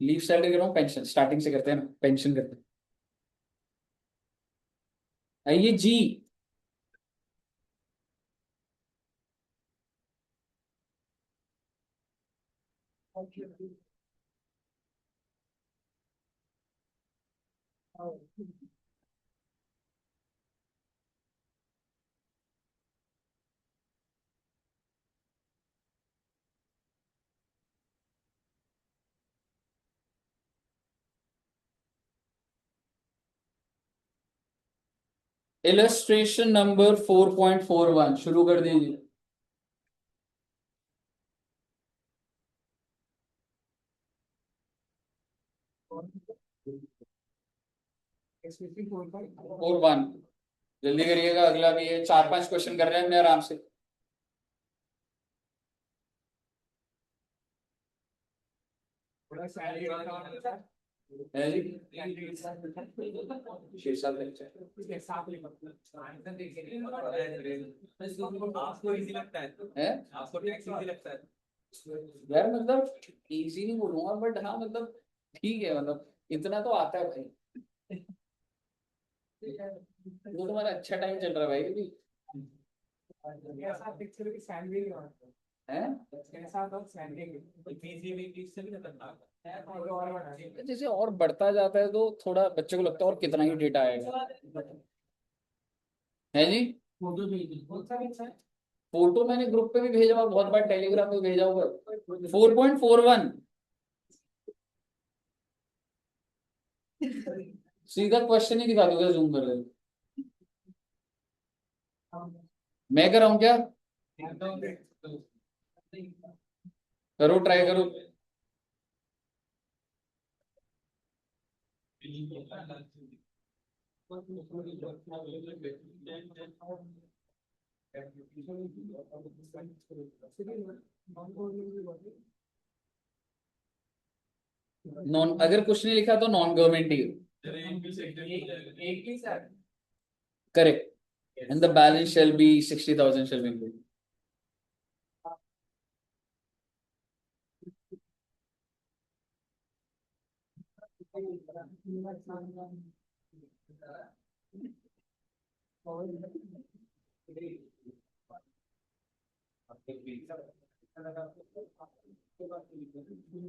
लीव सैलरी करो, पेंशन स्टार्टिंग से करते हैं ना, पेंशन करते हैं। आइए जी। इलस्ट्रेशन नंबर 4.41 शुरू कर दीजिए। फोर वन, जल्दी करिएगा, अगला भी है, 4-5 क्वेश्चन कर रहे हैं हमने आराम से। है जी, 6-7 लेक्चर। आपको इजी लगता है? आपको टैक्स इजी लगता है? यार मतलब इजी नहीं बोलूंगा, बट हाँ मतलब ठीक है, मतलब इतना तो आता है भाई। वो तुम्हारा अच्छा टाइम चल रहा है भाई अभी। ऐसा पिक्चर की सैलरी है ऐसा तो सैलरी इजी भी से भी खतरनाक है और बढ़ा जैसे और बढ़ता जाता है तो थोड़ा बच्चे को लगता है और कितना ही डेटा आएगा। है जी, फोटो भेज कौन सा अच्छा है? फोटो मैंने ग्रुप पे भी भेजा हुआ, बहुत बार टेलीग्राम पे भेजा हुआ। 4.41 सीधा क्वेश्चन ही दिखा दूंगा जूम कर रहे। मैं कर रहा हूँ क्या? करो, ट्राई करो। नॉन, अगर कुछ नहीं लिखा तो नॉन गवर्नमेंट ही एक ही sir correct, and the balance shall be 60,000 shall be.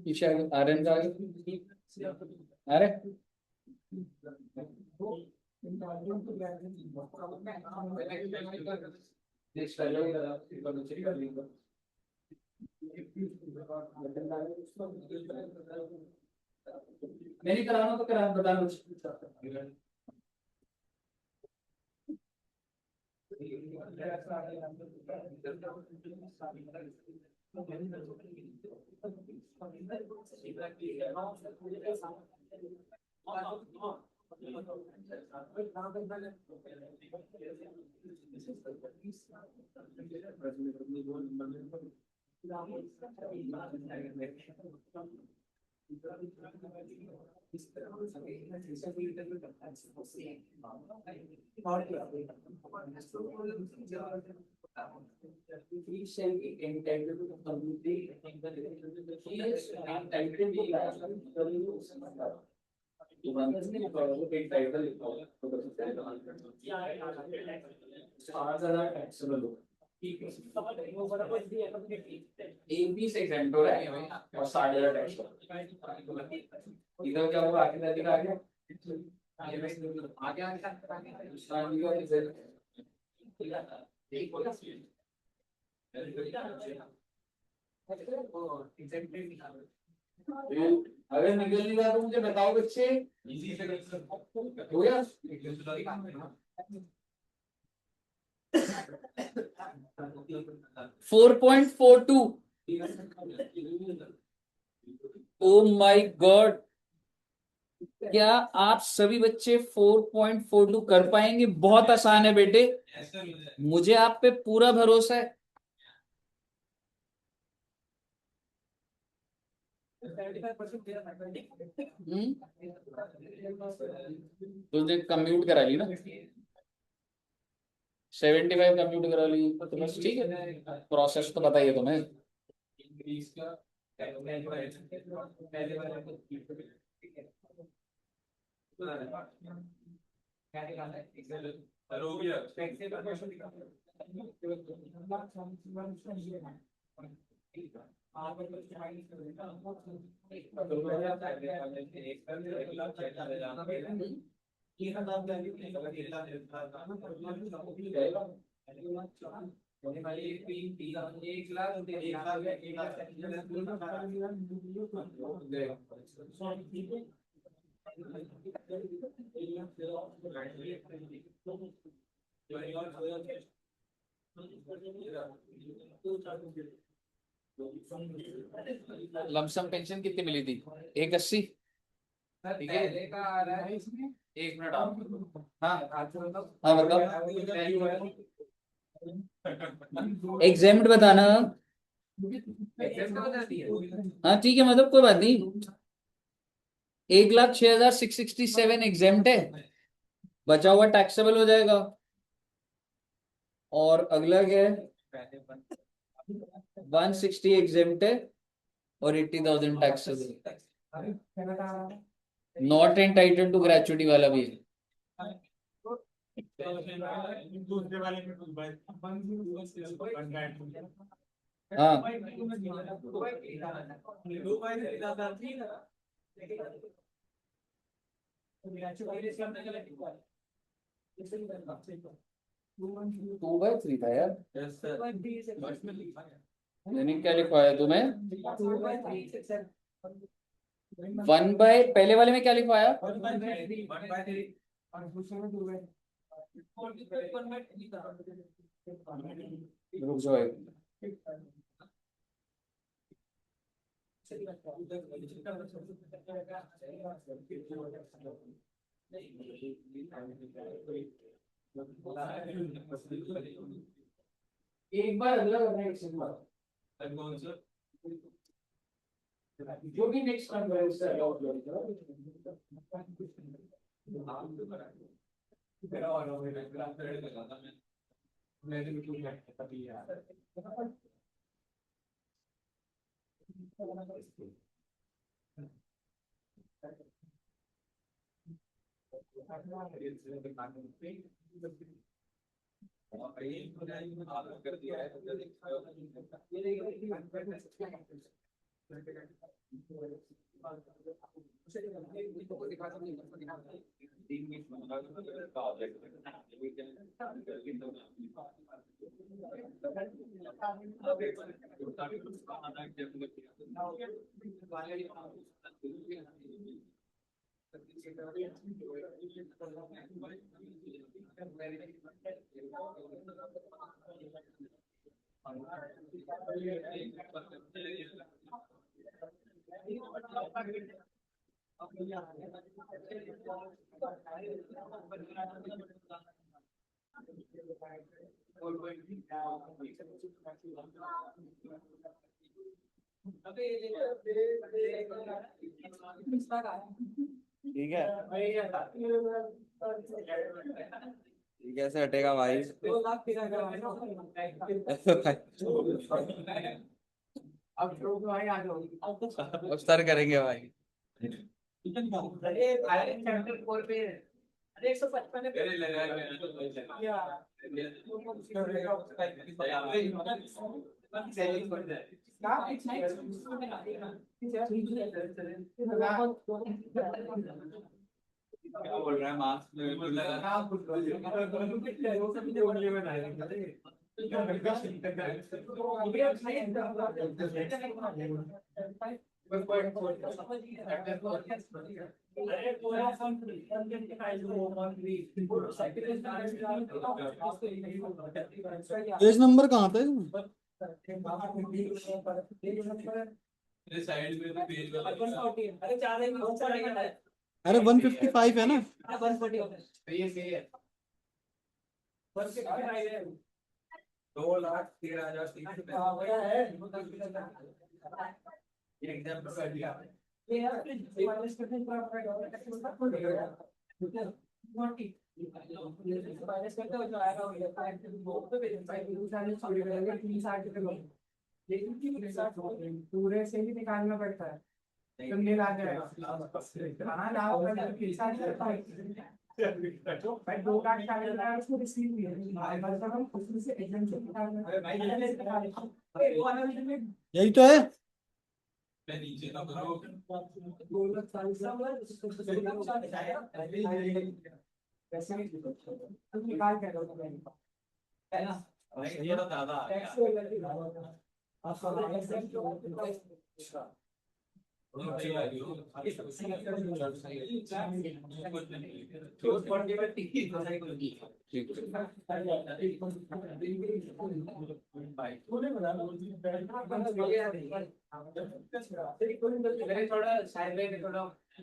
पीछे आगे आर्यन का आगे, अरे नहीं कराना तो करा, बता दो। एक भी सेकंड हो रहा है और 60,000 टैक्स इधर क्या होगा, आगे आगे आगे अगर निकल नहीं रहा तो मुझे बताओ बच्चे। हो गया 4.42। ओ माय गॉड, क्या आप सभी बच्चे 4.42 कर पाएंगे? बहुत आसान है बेटे, मुझे आप पे पूरा भरोसा है। तुझे कंप्यूट करा ली ना, 75 कंप्यूट करा ली तो बस ठीक है, प्रोसेस तो बताइए तुम्हें। हो गया लमसम पेंशन कितनी मिली थी? 180। ठीक है, एक मिनट आप। हाँ हाँ बताओ। एग्जाम्ड बताना। हाँ ठीक है, मतलब कोई बात नहीं। 1,06,667 एग्जाम्ड है, बचा हुआ टैक्सेबल हो जाएगा। और अगला क्या है? 160 एग्जाम्ड है और 80,000 taxable. Not entitled to gratuity वाला भी है। हाँ टू बाई थ्री था यार। मैंने क्या लिखवाया तुम्हें? 1 बाय, पहले वाले में क्या लिखवाया? रुक जाओ एक बार अगला करना है, एक बार जो भी नेक्स्ट काम करें उससे अलाउड करो। ठीक है, कैसे हटेगा भाई? अब सर करेंगे भाई। अरे 155 क्या बोल रहा है? मास्क बिल्कुल लगा। पेज नंबर कहाँ पे? साइड में तो पेज अरे 155 है ना? 2,00,000 पूरे से ही निकालना पड़ता है, तो मिल आ जाएगा। हाँ लाओ, भाई 2 लाख का मिल रहा है उसको रिसीव भी है, मतलब हम उसमें से एग्जाम से निकालना है। यही तो है।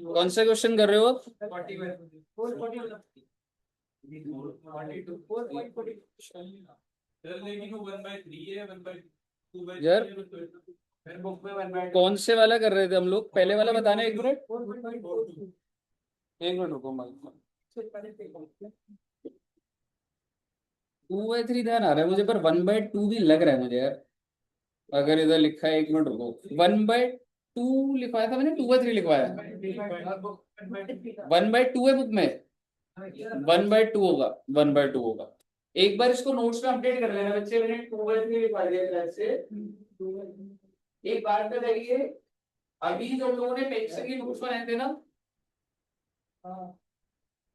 कौन सा क्वेश्चन कर रहे हो आप? यार कौन से वाला कर रहे थे हम लोग? पहले वाला बताना, एक मिनट रुको। 2/3 ध्यान आ रहा है मुझे, पर 1/2 भी लग रहा है मुझे यार। अगर इधर लिखा है, एक मिनट रुको, 1/2 लिखवाया था मैंने, 2/3 लिखवाया? 1/2 है बुक में, 1/2 होगा, 1/2 होगा। एक बार इसको नोट्स में अपडेट कर लेना बच्चे, मैंने 2/3 लिखवा दिया से। एक बात बताइए, अभी जो लोगों ने पेंसिल की नोट्स बनाए थे ना,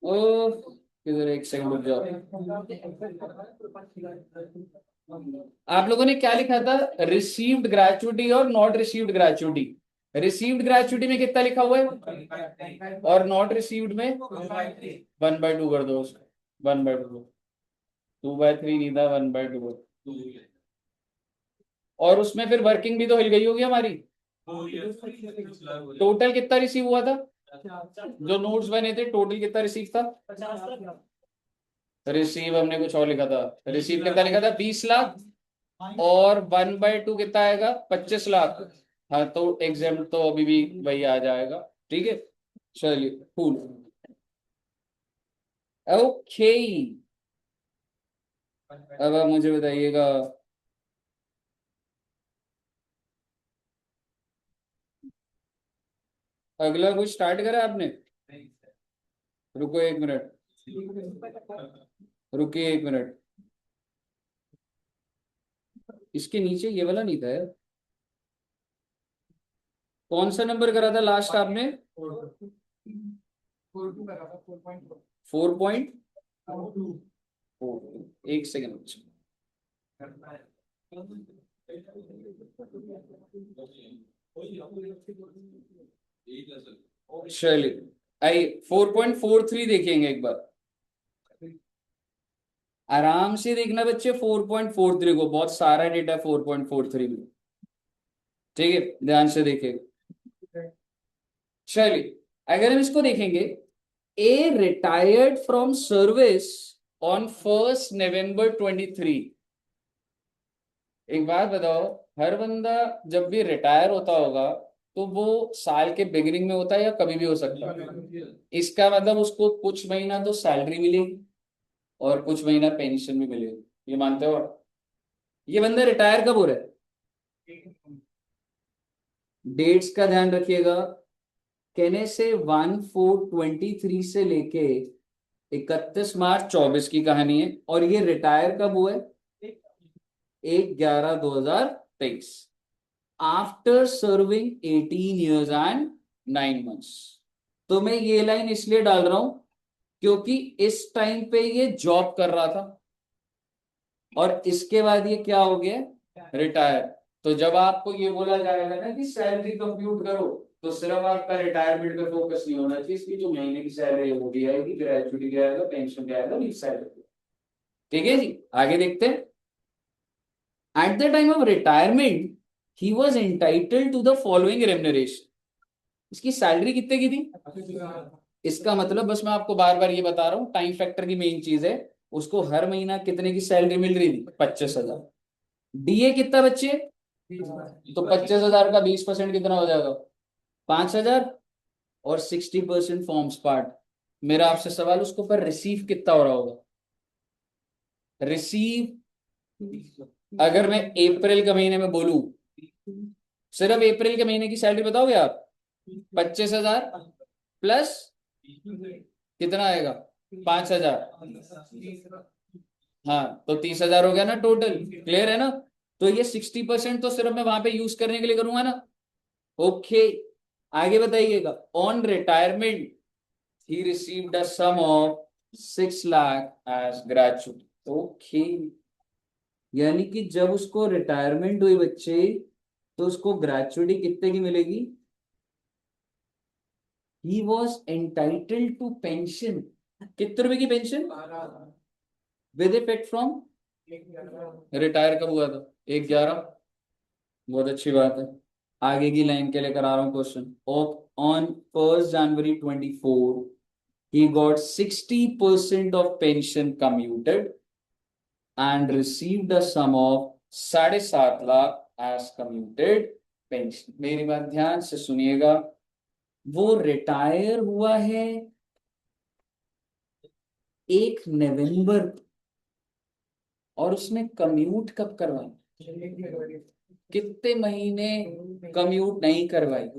ओ इधर एक सेकंड रुक जाओ। आप लोगों ने क्या लिखा था? रिसीव्ड ग्रेचुइटी और not received gratuity. Received gratuity में कितना लिखा हुआ है, और नॉट रिसीव्ड में 1/2 कर दो उसको। 1/2, 2/3 नहीं था, 1/2। और उसमें फिर वर्किंग भी तो हिल गई होगी हमारी। टोटल कितना रिसीव हुआ था? जो नोट्स बने थे टोटल कितना रिसीव था? रिसीव हमने कुछ और लिखा था। रिसीव कितना लिखा था? 20 लाख। और 1/2 कितना आएगा? 25 लाख। हाँ, तो एग्जाम तो अभी भी वही आ जाएगा। ठीक है, चलिए कूल। ओके, अब आप मुझे बताइएगा, अगला कुछ स्टार्ट करा आपने? रुको एक मिनट, रुकिए एक मिनट। इसके नीचे ये वाला नहीं था यार। कौन सा नंबर करा था लास्ट आपने? 4.4। एक सेकेंड, चलिए आइए 4.43 देखेंगे एक बार। आराम से देखना बच्चे 4.43 को, बहुत सारा डेटा 4.43 में। ठीक है, ध्यान से देखिए। चलिए अगर हम इसको देखेंगे, a retired from service on 1 नवंबर 23। एक बात बताओ, हर बंदा जब भी रिटायर होता होगा तो वो साल के बिगिनिंग में होता है या कभी भी हो सकता है? इसका मतलब उसको कुछ महीना तो सैलरी मिलेगी और कुछ महीना पेंशन भी मिलेगी, ये मानते हो? ये बंदा रिटायर कब हो रहा है? डेट्स का ध्यान रखिएगा। कहने से 1/4/23 से लेके 31 मार्च 24 की कहानी है, और ये रिटायर कब हुआ है? 1/11/2023, after serving 18 years and 9 months। तो मैं ये लाइन इसलिए डाल रहा हूं क्योंकि इस टाइम पे ये जॉब कर रहा था और इसके बाद ये क्या हो गया? रिटायर। तो जब आपको ये बोला जाएगा ना कि सैलरी कंप्यूट करो, तो सिर्फ आपका रिटायरमेंट पे फोकस नहीं होना चाहिए, इसकी जो महीने की सैलरी है वो भी आएगी, ग्रेजुएटी भी आएगा, पेंशन भी आएगा, लीव सैलरी। ठीक है जी, आगे देखते हैं। At the time of retirement he was entitled to the following remuneration. इसकी सैलरी कितने की थी? इसका मतलब बस मैं आपको बार बार ये बता रहा हूँ, टाइम फैक्टर की मेन चीज है। उसको हर महीना कितने की सैलरी मिल रही थी? 25,000। डीए कितना बच्चे? तो 25,000 का 20% कितना हो जाएगा? 5,000। और 60% फॉर्म्स पार्ट। मेरा आपसे सवाल, उसको पर रिसीव कितना हो रहा होगा? रिसीव अगर मैं अप्रैल के महीने में बोलूं, सिर्फ अप्रैल के महीने की सैलरी बताओगे आप? 25,000 प्लस कितना आएगा? 5,000। हाँ, तो 30,000 हो गया ना टोटल। क्लियर है ना? तो ये 60% तो सिर्फ मैं वहां पे यूज करने के लिए करूंगा ना। ओके, आगे बताइएगा। On retirement he received a sum of 6 lakh as gratuity. Okay, यानी कि जब उसको रिटायरमेंट हुई बच्चे, तो उसको ग्रेचुइटी कितने की मिलेगी? He was entitled to pension. कितने रुपए की पेंशन? विद इफेक्ट फ्रॉम, रिटायर कब हुआ था? 1/11। बहुत अच्छी बात है। आगे की लाइन के लिए करा रहा हूं question. On 1 January 2024 he got 60% of pension commuted and received a sum of 7.5 lakh as commuted pension। मेरी बात ध्यान से सुनिएगा। वो रिटायर हुआ है 1 नवंबर, और उसने कम्यूट कब करवाई? कितने महीने कम्यूट नहीं करवाई?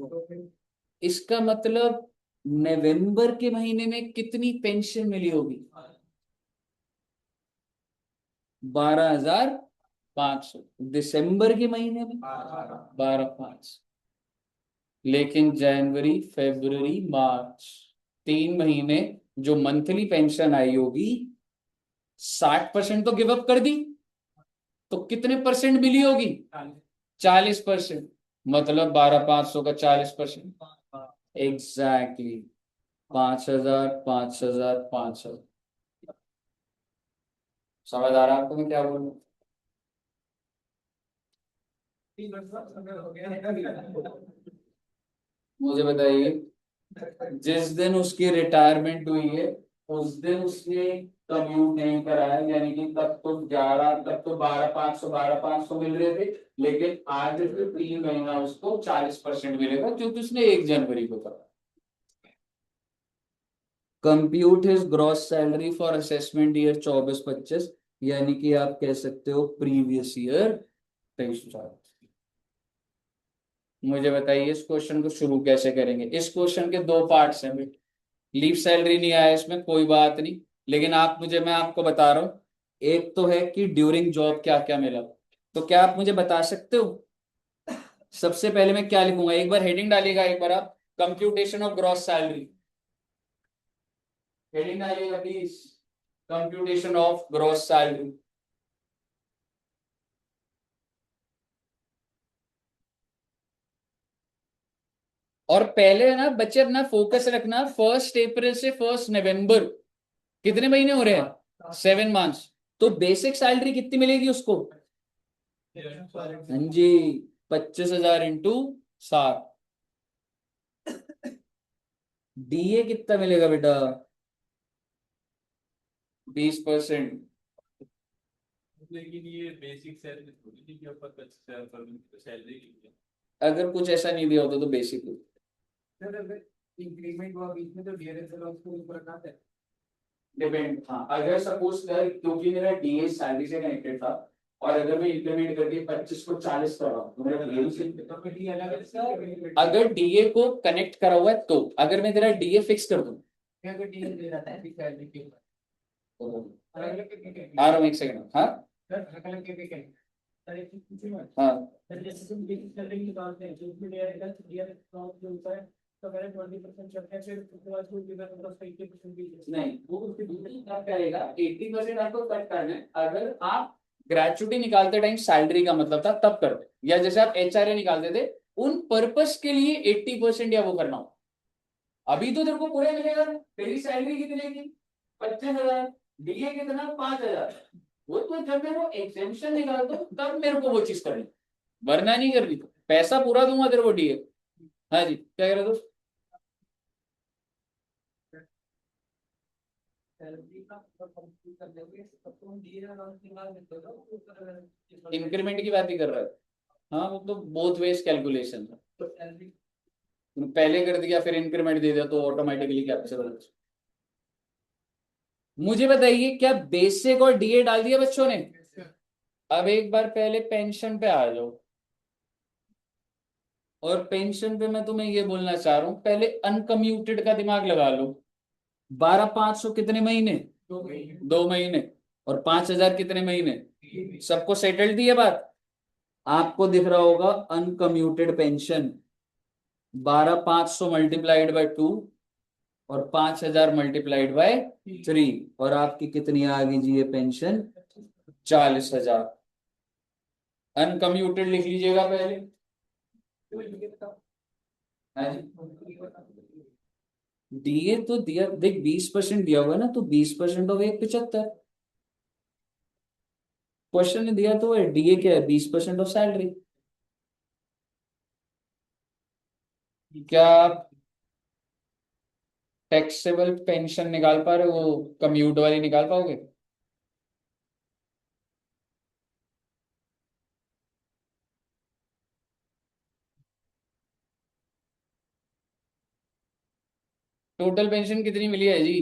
इसका मतलब नवंबर के महीने में कितनी पेंशन मिली होगी? 12,500। दिसंबर के महीने में 12,500। लेकिन जनवरी, फरवरी, मार्च, 3 महीने जो मंथली पेंशन आई होगी, 60% तो गिव अप कर दी, तो कितने परसेंट मिली होगी? 40%। मतलब 12,500 का 40%, एग्जैक्टली 5,000, 5,000, 5,000। समझ आ रहा है आपको मैं क्या बोल रहा हूँ? मुझे बताइए, जिस दिन उसकी रिटायरमेंट हुई है उस दिन उसने कम्यूट नहीं कराया, यानी कि तब तो 12,500, 12,500 मिल रहे थे, लेकिन आज 3 महीना उसको 40% मिलेगा क्योंकि उसने 1 जनवरी को करा। Compute his gross salary for assessment year 24-25, यानी कि आप कह सकते हो प्रीवियस ईयर 23-24। मुझे बताइए इस क्वेश्चन को शुरू कैसे करेंगे। इस क्वेश्चन के 2 पार्ट्स हैं बेटे। लीव सैलरी नहीं आया इसमें, कोई बात नहीं, लेकिन मैं आपको बता रहा हूं। एक तो है कि ड्यूरिंग जॉब क्या क्या मिला, तो क्या आप मुझे बता सकते हो? सबसे पहले मैं क्या लिखूंगा, एक बार हेडिंग डालिएगा, एक बार आप computation of gross salary, heading डालिएगा please, computation of gross salary. और पहले ना बच्चे अपना फोकस रखना, 1 अप्रैल से 1 नवंबर, कितने महीने हो रहे हैं? 7 मंथ्स। तो बेसिक सैलरी कितनी मिलेगी उसको? हाँ जी, 25,000 इंटू 7। डीए कितना मिलेगा बेटा? 20%। लेकिन ये बेसिक सैलरी थोड़ी थी कि ऊपर 25,000 पर सैलरी की है। अगर कुछ ऐसा नहीं दिया होता तो बेसिक इंक्रीमेंट हुआ बीच में तो डीआरएस वाला उसको ऊपर रखा है। डिपेंड। हाँ, अगर सपोज कर, क्योंकि मेरा डीए सैलरी से कनेक्टेड था, और अगर मैं इंक्रीमेंट करके 25 को 40 कर रहा हूँ, अगर डीए को कनेक्ट करा हुआ है, तो अगर मैं तेरा डीए फिक्स कर दूं, अगर डीए दे रहा है फिक्स सैलरी के ऊपर आ रहा हूँ 1 सेकंड। हाँ हाँ, जैसे तुम बेसिक सैलरी निकालते हैं जो भी डीआरएस जो होता है, तो पहले 20% चढ़ते हैं, फिर उसके बाद कोई भी मतलब 80% भी नहीं, वो उसके दूसरी कट करेगा। 80% आपको कट करना है अगर आप ग्रेचुटी निकालते टाइम सैलरी का मतलब था तब करते, या जैसे आप एचआरए निकालते थे उन पर्पस के लिए 80% या वो करना हो। अभी तो तेरे को पूरे मिलेगा। तेरी सैलरी कितने की? 25,000। डीए कितना? 5,000। वो तो जब मैं वो एग्जेम्पशन निकाल दूं तब मेरे को वो चीज करनी, वरना नहीं करनी। पैसा पूरा दूंगा तेरे को डीए। हाँ जी, क्या कह रहे हो दोस्त? इंक्रीमेंट की बात ही कर रहा है। हाँ, वो तो बोथ वेज कैलकुलेशन है। पहले कर दिया फिर इंक्रीमेंट दे दिया तो ऑटोमेटिकली कैप्चर हो जाए। मुझे बताइए, क्या बेसिक और डीए डाल दिया बच्चों ने? अब एक बार पहले पेंशन पे आ जाओ। और पेंशन पे मैं तुम्हें ये बोलना चाह रहा हूं, पहले अनकम्यूटेड का दिमाग लगा लो। 12,500 कितने महीने? 2 महीने। और 5,000 कितने महीने? सबको सेटल्ड दी है बात। आपको दिख रहा होगा अनकम्यूटेड पेंशन, 12,500 मल्टीप्लाइड बाय 2 और 5,000 मल्टीप्लाइड बाय 3 और आपकी कितनी आ गई जी ये पेंशन? 40,000। अनकम्यूटेड लिख लीजिएगा पहले। हाँ जी, डीए तो दिया देख 20% दिया हुआ है ना, तो 20% ऑफ 175। क्वेश्चन ने दिया तो है डीए क्या है? 20% ऑफ सैलरी। क्या आप टैक्सेबल पेंशन निकाल पा रहे हो? वो कम्यूट वाली निकाल पाओगे? टोटल पेंशन कितनी मिली है जी?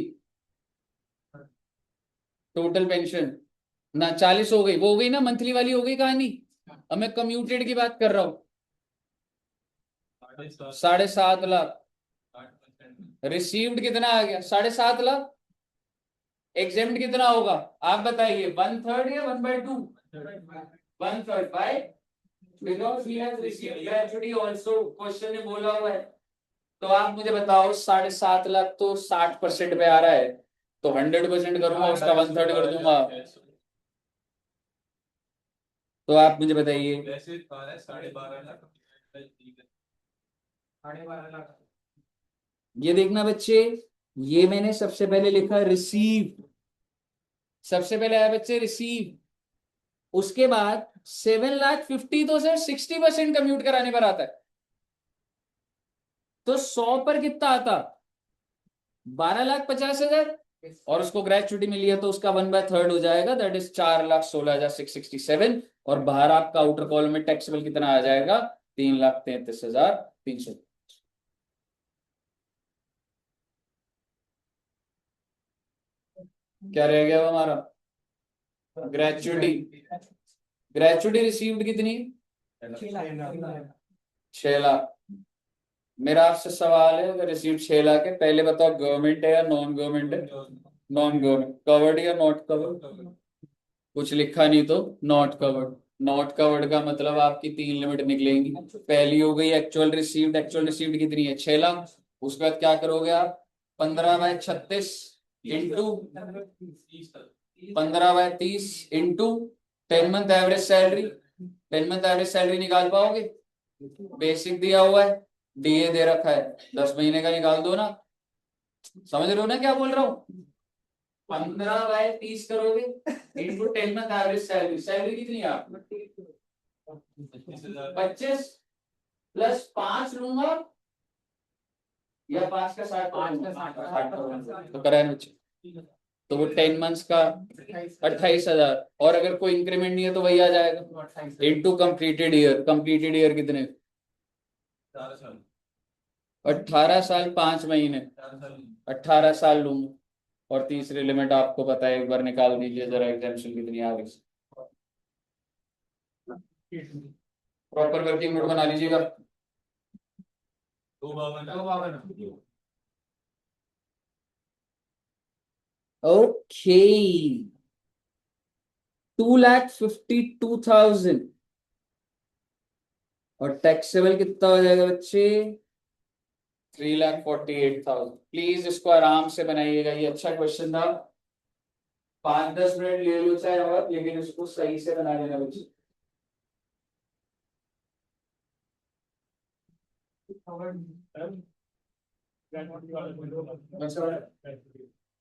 टोटल पेंशन ना 40 हो गई, वो हो गई ना, मंथली वाली हो गई कहानी। अब मैं कम्यूटेड की बात कर रहा हूँ। 7.5 लाख। 8%। रिसीव्ड कितना आ गया? 7.5 लाख। एग्जेम्प्ट कितना होगा आप बताइए? 1/3 या 1/2? 1/3 by, because we have received gratuity also, question ने बोला हुआ है। तो आप मुझे बताओ 7.5 लाख तो 60% पे आ रहा है, तो 100% करूंगा उसका 1/3 कर दूंगा। तो आप मुझे बताइए। वैसे 12.5 लाख। 12.5 लाख। ये देखना बच्चे, ये मैंने सबसे पहले लिखा रिसीव, सबसे पहले आया बच्चे रिसीव। उसके बाद 7,50,000 तो सर 60% कम्यूट कराने पर आता है, तो 100 पर कितना आता? 12,50,000। और उसको ग्रेचुटी मिली है तो उसका 1/3 हो जाएगा, दैट इज 4,16,667। और बाहर आपका आउटर कॉलम में टैक्सेबल कितना आ जाएगा? 3,33,300। क्या रह गया वो हमारा? ग्रेचुटी। ग्रेचुटी रिसीव्ड कितनी? 6 लाख। मेरा आपसे सवाल है, अगर रिसीव्ड 6 लाख है, पहले बताओ गवर्नमेंट है या नॉन गवर्नमेंट है? Non government. कवर्ड या नॉट कवर्ड? कुछ लिखा नहीं तो नॉट कवर्ड। नॉट कवर्ड का मतलब आपकी 3 लिमिट निकलेंगी। पहली हो गई एक्चुअल रिसीव्ड। एक्चुअल रिसीव्ड कितनी है? 6 लाख। उसके बाद क्या करोगे आप? 15/36 into 15/30 into 10 month average salary. 10 month average salary निकाल पाओगे? बेसिक दिया हुआ है, डीए दे रखा है, 10 महीने का निकाल दो ना। समझ रहे हो ना क्या बोल रहा हूँ? 15/30 करोगे into 10 month average salary. Salary कितनी है आप? 25 प्लस 5 लूंगा या 5 का 60? 60 तो कराए बच्चे। तो वो 10 मंथ्स का 28,000। और अगर कोई इंक्रीमेंट नहीं है तो वही आ जाएगा into completed year. Completed year कितने? 18 साल 5 महीने, 18 साल लूंगा। और तीसरी लिमिट आपको पता है, एक बार निकाल दीजिए जरा, एग्जाम्पशन कितनी आ गई। प्रॉपर वर्किंग नोट बना लीजिएगा। 252। ओके, 2,52,000। और टैक्सेबल कितना हो जाएगा बच्चे? 3,48,000। प्लीज इसको आराम से बनाइएगा, ये अच्छा क्वेश्चन था। 5-10 मिनट ले लो चाहे और, लेकिन इसको सही से बना लेना बच्चे।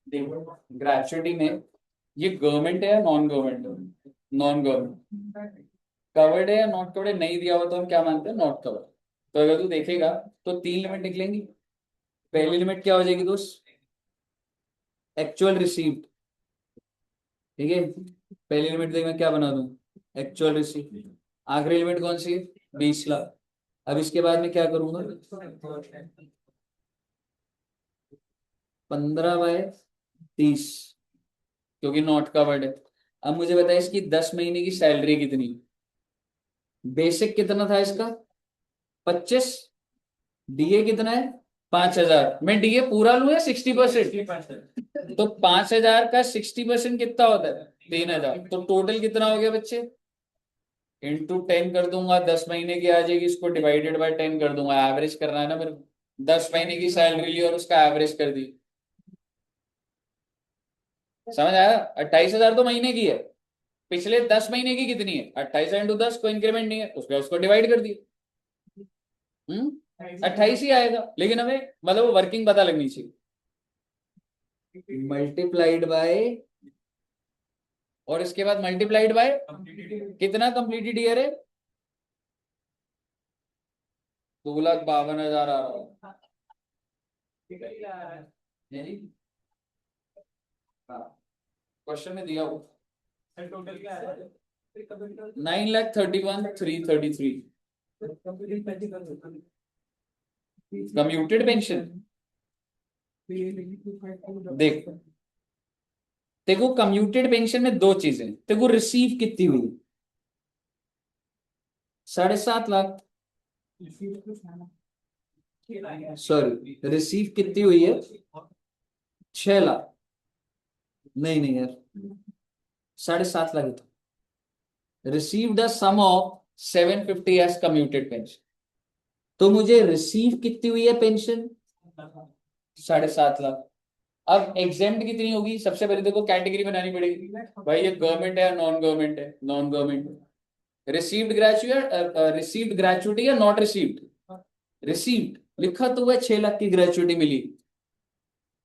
देखो ग्रेचुटी में ये गवर्नमेंट है या नॉन गवर्नमेंट है? Non government. कवर्ड है या नॉट कवर्ड है नहीं दिया हुआ तो हम क्या मानते हैं? Not covered. तो अगर तू देखेगा तो 3 लिमिट निकलेंगी। पहली लिमिट क्या हो जाएगी दोस्त? Actual received. ठीक है, पहली लिमिट देख मैं क्या बना दूं? Actual received. आखिरी लिमिट कौन सी है? 20 लाख। अब इसके बाद में क्या करूंगा? 15/30, क्योंकि नॉट कवर्ड है। अब मुझे बताइए इसकी 10 महीने की सैलरी कितनी? बेसिक कितना था इसका? 25। डीए कितना है? 5,000। मैं डीए पूरा लूं या 60%? तो 5,000 का 60% कितना होता है? 3,000। तो टोटल कितना हो गया बच्चे? इंटू 10 कर दूंगा, 10 महीने की आ जाएगी, इसको डिवाइडेड बाय 10 कर दूंगा, एवरेज करना है ना मेरे को। 10 महीने की सैलरी ली और उसका एवरेज कर दी, समझ आया? 28,000 तो महीने की है, पिछले 10 महीने की कितनी है? 28 इंटू 10, कोई इंक्रीमेंट नहीं है उसका, उसको डिवाइड कर दिया। 28 ही आएगा, लेकिन हमें मतलब वो वर्किंग पता लगनी चाहिए। मल्टीप्लाइड बाय, और इसके बाद मल्टीप्लाइड बाय कितना कंप्लीटेड ईयर है? 2,52,000 आ रहा है। क्वेश्चन में दिया हो टोटल क्या है? 9,31,333 कम्यूटेड पेंशन। देख, देखो कम्यूटेड पेंशन में दो चीजें, देखो रिसीव कितनी हुई, 7.5 लाख, सॉरी रिसीव कितनी हुई है? 6 लाख, नहीं नहीं यार, 7.5 लाख ही था। Received a sum of 750 as commuted pension, तो मुझे रिसीव कितनी हुई है पेंशन? 7.5 लाख। अब एग्जेम्प्ट कितनी होगी? सबसे पहले देखो कैटेगरी बनानी पड़ेगी, भाई ये गवर्नमेंट है या नॉन गवर्नमेंट है? Non government. Received graduate, received gratuity या नॉट रिसीव्ड? रिसीव्ड लिखा तो हुआ 6 लाख की ग्रेचुइटी मिली,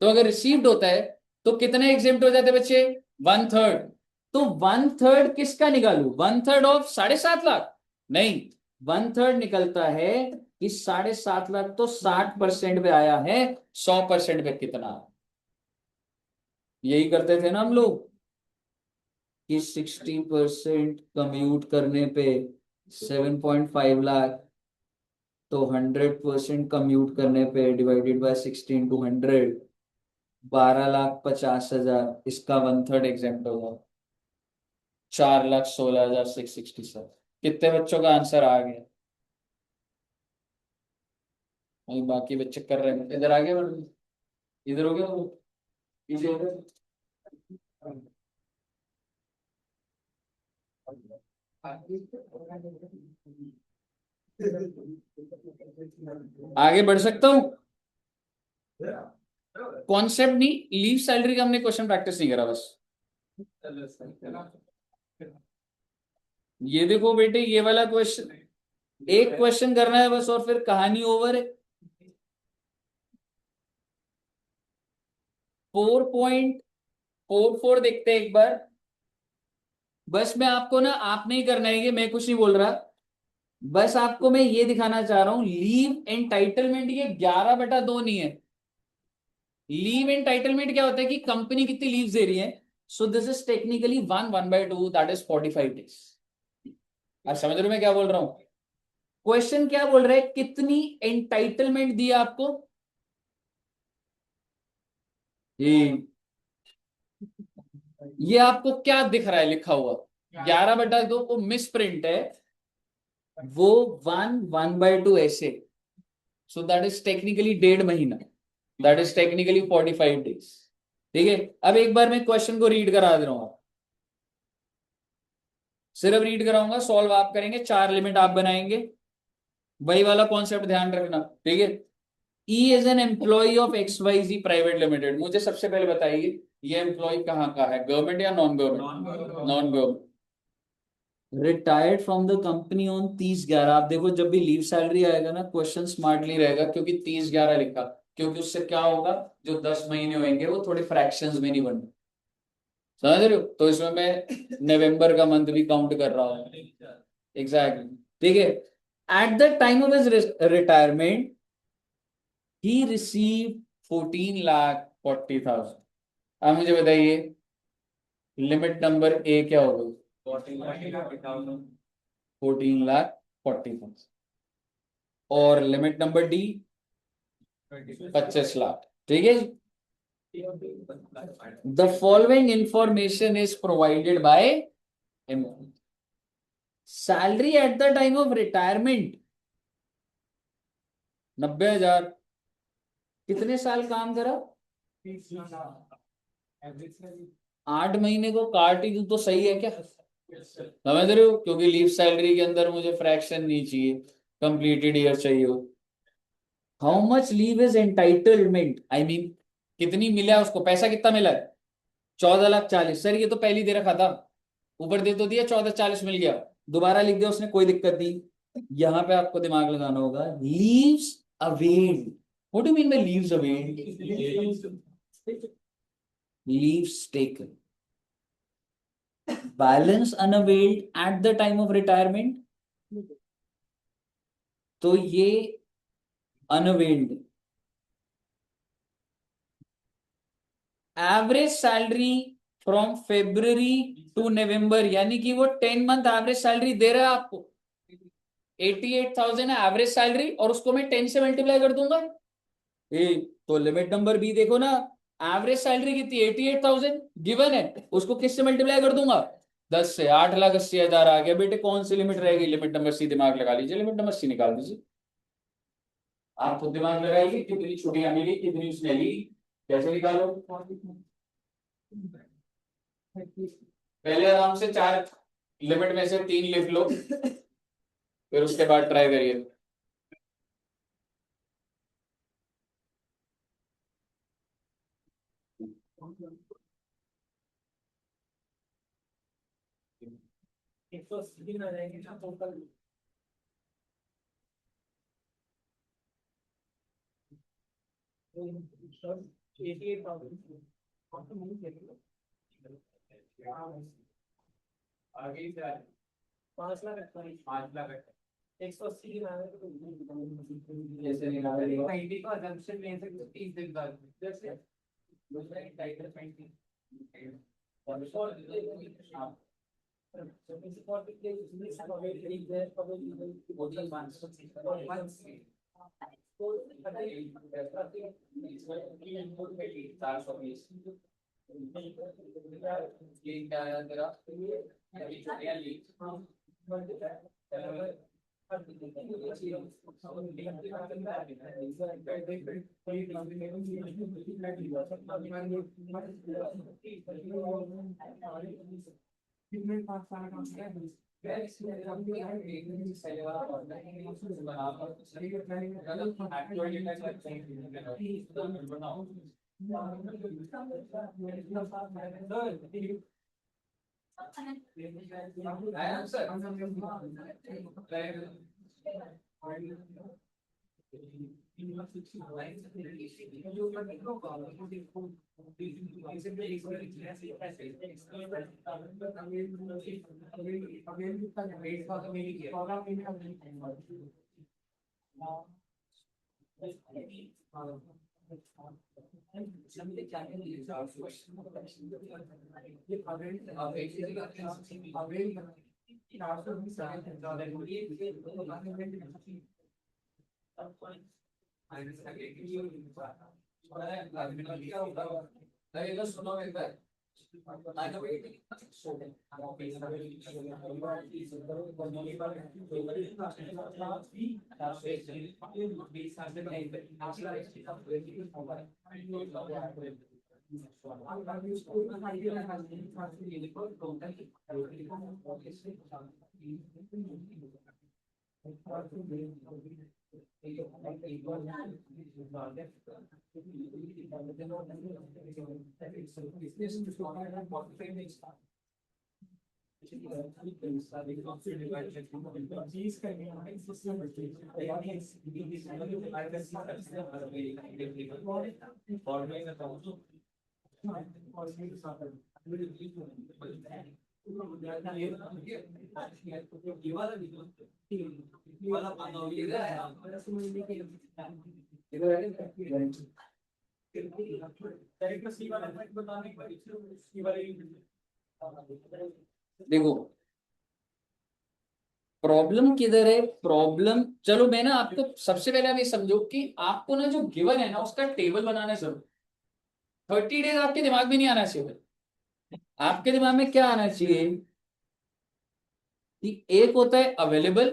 तो अगर रिसीव्ड होता है तो कितने एग्जेम्प्ट हो जाते बच्चे? 1/3। तो 1/3 किसका निकालू? 1/3 ऑफ 7.5 लाख? नहीं, 1/3 निकलता है कि 7.5 लाख तो 60% पे आया है, 100% पे कितना? यही करते थे ना हम लोग कि 60% कम्यूट करने पे 7.5 लाख, तो 100% कम्यूट करने पे डिवाइडेड बाय 16/100, 12,50,000, इसका 1/3 एग्जाम्प्ट होगा, 4,16,667। कितने बच्चों का आंसर आ गया? वही बाकी बच्चे कर रहे हैं, इधर आ गया, इधर हो गया वो, पीछे इधर। आगे बढ़ सकता हूं? कॉन्सेप्ट नहीं, लीव सैलरी का हमने क्वेश्चन प्रैक्टिस नहीं करा बस। ये देखो बेटे, ये वाला क्वेश्चन, एक क्वेश्चन करना है बस और फिर कहानी ओवर है। 4.44 देखते हैं एक बार। बस मैं आपको ना, आप नहीं करना है ये, मैं कुछ नहीं बोल रहा, बस आपको मैं ये दिखाना चाह रहा हूं, लीव एंटाइटलमेंट ये 11/2 नहीं है। लीव एंटाइटलमेंट क्या होता है कि कंपनी कितनी लीव दे रही है, so this is technically 1/2, that is 45 days. आप समझ रहे हो मैं क्या बोल रहा हूं? क्वेश्चन क्या बोल रहा है, कितनी एंटाइटलमेंट दी है आपको? ये आपको क्या दिख रहा है लिखा हुआ? 11/2 वो मिस प्रिंट है, वो 1/2 ऐसे, सो दैट इज टेक्निकली 1.5 महीना, दैट इज टेक्निकली 45 डेज। ठीक है, अब एक बार मैं क्वेश्चन को रीड करा दे रहा हूं, सिर्फ रीड कराऊंगा, सॉल्व आप करेंगे, 4 लिमिट आप बनाएंगे, वही वाला कॉन्सेप्ट ध्यान रखना। ठीक है, E is an employ of XYZ private limited. मुझे सबसे पहले बताइए ये एम्प्लॉय कहाँ का है, गवर्नमेंट या non government? Non government. Retired from the company on 30/11। आप देखो जब भी लीव सैलरी आएगा ना, क्वेश्चन स्मार्टली रहेगा, क्योंकि 30/11 लिखा, क्योंकि उससे क्या होगा, जो 10 महीने होंगे वो थोड़े फ्रैक्शंस में नहीं बनते, समझ रहे हो? तो इसमें मैं नवंबर का मंथ भी काउंट कर रहा हूँ। एग्जैक्टली, ठीक है। Eight the time of his retirement he receive 14,40,000। अब मुझे बताइए लिमिट नंबर ए क्या होगी? 14,40,000। और लिमिट नंबर डी 25 लाख। ठीक है जी, the following information is provided by salary at the time of retirement 90,000। कितने साल काम करा? 8 महीने को काट ही दूं तो सही है क्या? समझ रहे हो, क्योंकि लीव सैलरी के अंदर मुझे फ्रैक्शन नहीं चाहिए, कंप्लीटेड ईयर चाहिए हो। How much leave is entitlement, I mean कितनी मिला उसको, पैसा कितना मिला है? 14,40,000। सर ये तो पहले ही दे रखा था, ऊपर दे तो दिया, 14,40 मिल गया, दोबारा लिख दिया उसने, कोई दिक्कत नहीं। यहां पे आपको दिमाग लगाना होगा, leaves availed, what do mean by leaves availed? Leaves taken, balance unavailed at the time of retirement, तो ये unavailed. Average salary from February to November, यानी कि वो 10 मंथ एवरेज सैलरी दे रहा है आपको, 88,000 है एवरेज सैलरी, और उसको मैं 10 से मल्टीप्लाई कर दूंगा। ए, तो लिमिट नंबर बी देखो ना, एवरेज सैलरी कितनी, 88,000 गिवन है, उसको किससे मल्टीप्लाई कर दूंगा, 10 से, 8,80,000 आ गया। बेटे कौन सी लिमिट रहेगी, लिमिट नंबर सी दिमाग लगा लीजिए, लिमिट नंबर सी निकाल दीजिए। आप खुद दिमाग लगाइए, कितनी छुट्टियां मिली, कितनी उसने ली, कैसे निकालो। पहले आराम से 4 लिमिट में से 3 लिख लो, फिर उसके बाद ट्राई करिए। एक तो दिन आ जाएंगे ना टोटल। 88,000 आगे ही से 5 लाख 5 लाख 180 दिन आ रहे तो जैसे निकाल लिया। 90 का assumption ले सकते हो, 30 दिन का जैसे दूसरा टाइटल 20 हाँ ये क्या आया तेरा, अभी छुट्टियां ली सुनो एक बार देखो प्रॉब्लम किधर है, प्रॉब्लम, चलो मैं ना आपको सबसे पहले आप ये समझो कि आपको ना जो गिवन है ना उसका टेबल बनाना जरूर, 30 डेज आपके दिमाग में नहीं आना चाहिए। आपके दिमाग में क्या आना चाहिए कि एक होता है अवेलेबल,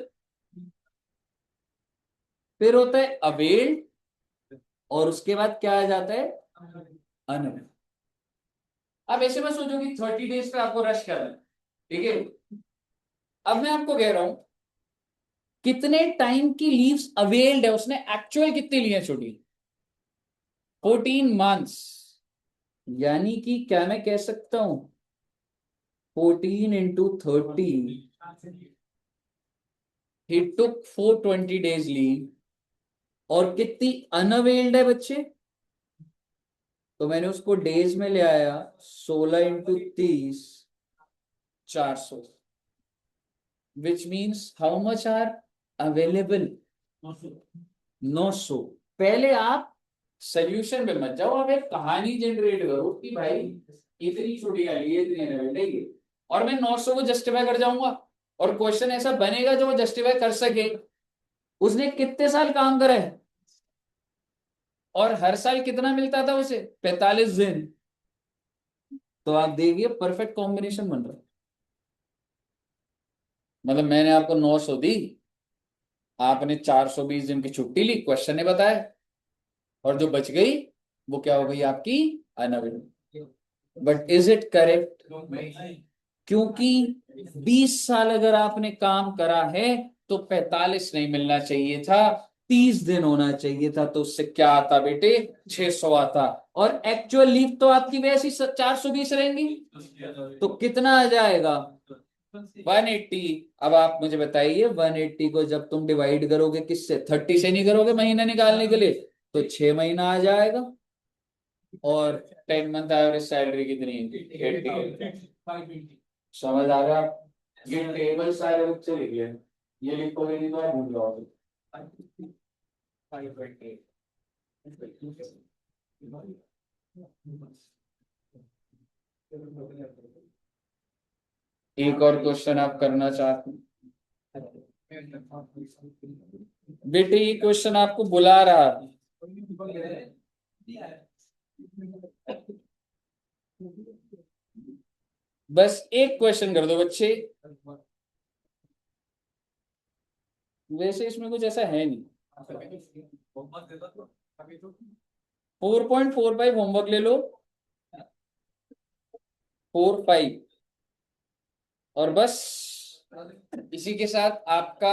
फिर होता है अवेल्ड, और उसके बाद क्या आ जाता है, अनअवेल्ड। अब ऐसे मत सोचो कि 30 डेज पे आपको रश करना है, ठीक है, अब मैं आपको कह रहा हूं कितने टाइम की लीव्स अवेल्ड है, उसने एक्चुअल कितनी ली है छुट्टी, 14 मंथ्स। यानी कि क्या मैं कह सकता हूं 14 into 30, he took 420 days leave। और कितनी अनअवेल्ड है बच्चे, तो मैंने उसको डेज में ले आया, 16 into 30, 400, which means how much are available, 900। पहले आप सोल्यूशन पे मत जाओ, आप एक कहानी जनरेट करो कि भाई इतनी छुट्टियां ली, इतनी अवेलेबल है, और मैं 900 को जस्टिफाई कर जाऊंगा, और क्वेश्चन ऐसा बनेगा जो वो जस्टिफाई कर सके। उसने कितने साल काम करा है, और हर साल कितना मिलता था उसे, 45 दिन। तो आप देखिए परफेक्ट कॉम्बिनेशन बन रहा है। मतलब मैंने आपको 900 दी, आपने 420 दिन की छुट्टी ली, क्वेश्चन ने बताया, और जो बच गई वो क्या हो गई आपकी, unavailable. But is it correct, क्योंकि 20 साल अगर आपने काम करा है तो 45 नहीं मिलना चाहिए था, 30 दिन होना चाहिए था, तो उससे क्या आता बेटे, 600 आता। और एक्चुअल लीव तो आपकी वैसी 420 रहेंगी, तो कितना आ जाएगा, 180। अब आप मुझे बताइए 180 को जब तुम डिवाइड करोगे किससे, 30 से नहीं करोगे महीना निकालने के लिए, तो 6 महीना आ जाएगा। और 10 मंथ एवरेज सैलरी कितनी, 80। समझ आ गया, ये टेबल सारे बच्चे लिख लें, ये लिखोगे नहीं तो आप भूल जाओगे। एक और क्वेश्चन आप करना चाहते हैं बेटे, ये क्वेश्चन आपको बुला रहा है, बस एक क्वेश्चन कर दो बच्चे, वैसे इसमें कुछ ऐसा है नहीं। 4.45 होमवर्क ले लो, 4-5, और बस इसी के साथ आपका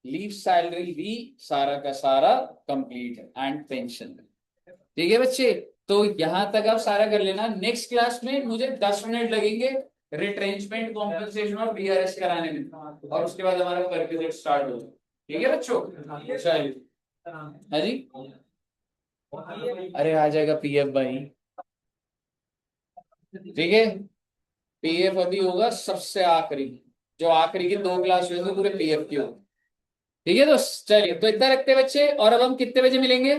लीव सैलरी भी सारा का सारा कंप्लीट है, एंड पेंशन। ठीक है बच्चे, तो यहां तक आप सारा कर लेना। नेक्स्ट क्लास में मुझे 10 मिनट लगेंगे रिट्रेंचमेंट कॉम्पनसेशन और बीआरएस कराने में, और उसके बाद हमारा परक्विजिट स्टार्ट हो। ठीक है बच्चों, चलिए। हाँ जी, अरे आ जाएगा पीएफ भाई, ठीक है। पीएफ अभी होगा सबसे आखिरी, जो आखिरी की 2 क्लास हुई थी पूरे पीएफ की होगी। ठीक है दोस्त, चलिए तो इतना रखते हैं बच्चे, और अब हम कितने बजे मिलेंगे,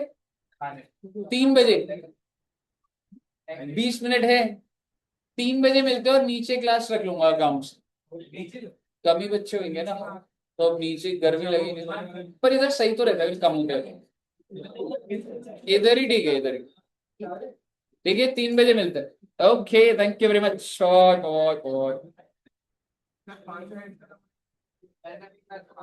3 बजे, 20 मिनट है, 3 बजे मिलते हैं, और नीचे क्लास रख लूंगा अकाउंट्स, कम ही बच्चे होंगे ना, तो अब नीचे गर्मी लगेगी, पर इधर सही तो रहता है, कम होंगे, इधर ही ठीक है, इधर ही ठीक है। 3 बजे मिलते हैं, okay, thank you very much, short बहुत बहुत।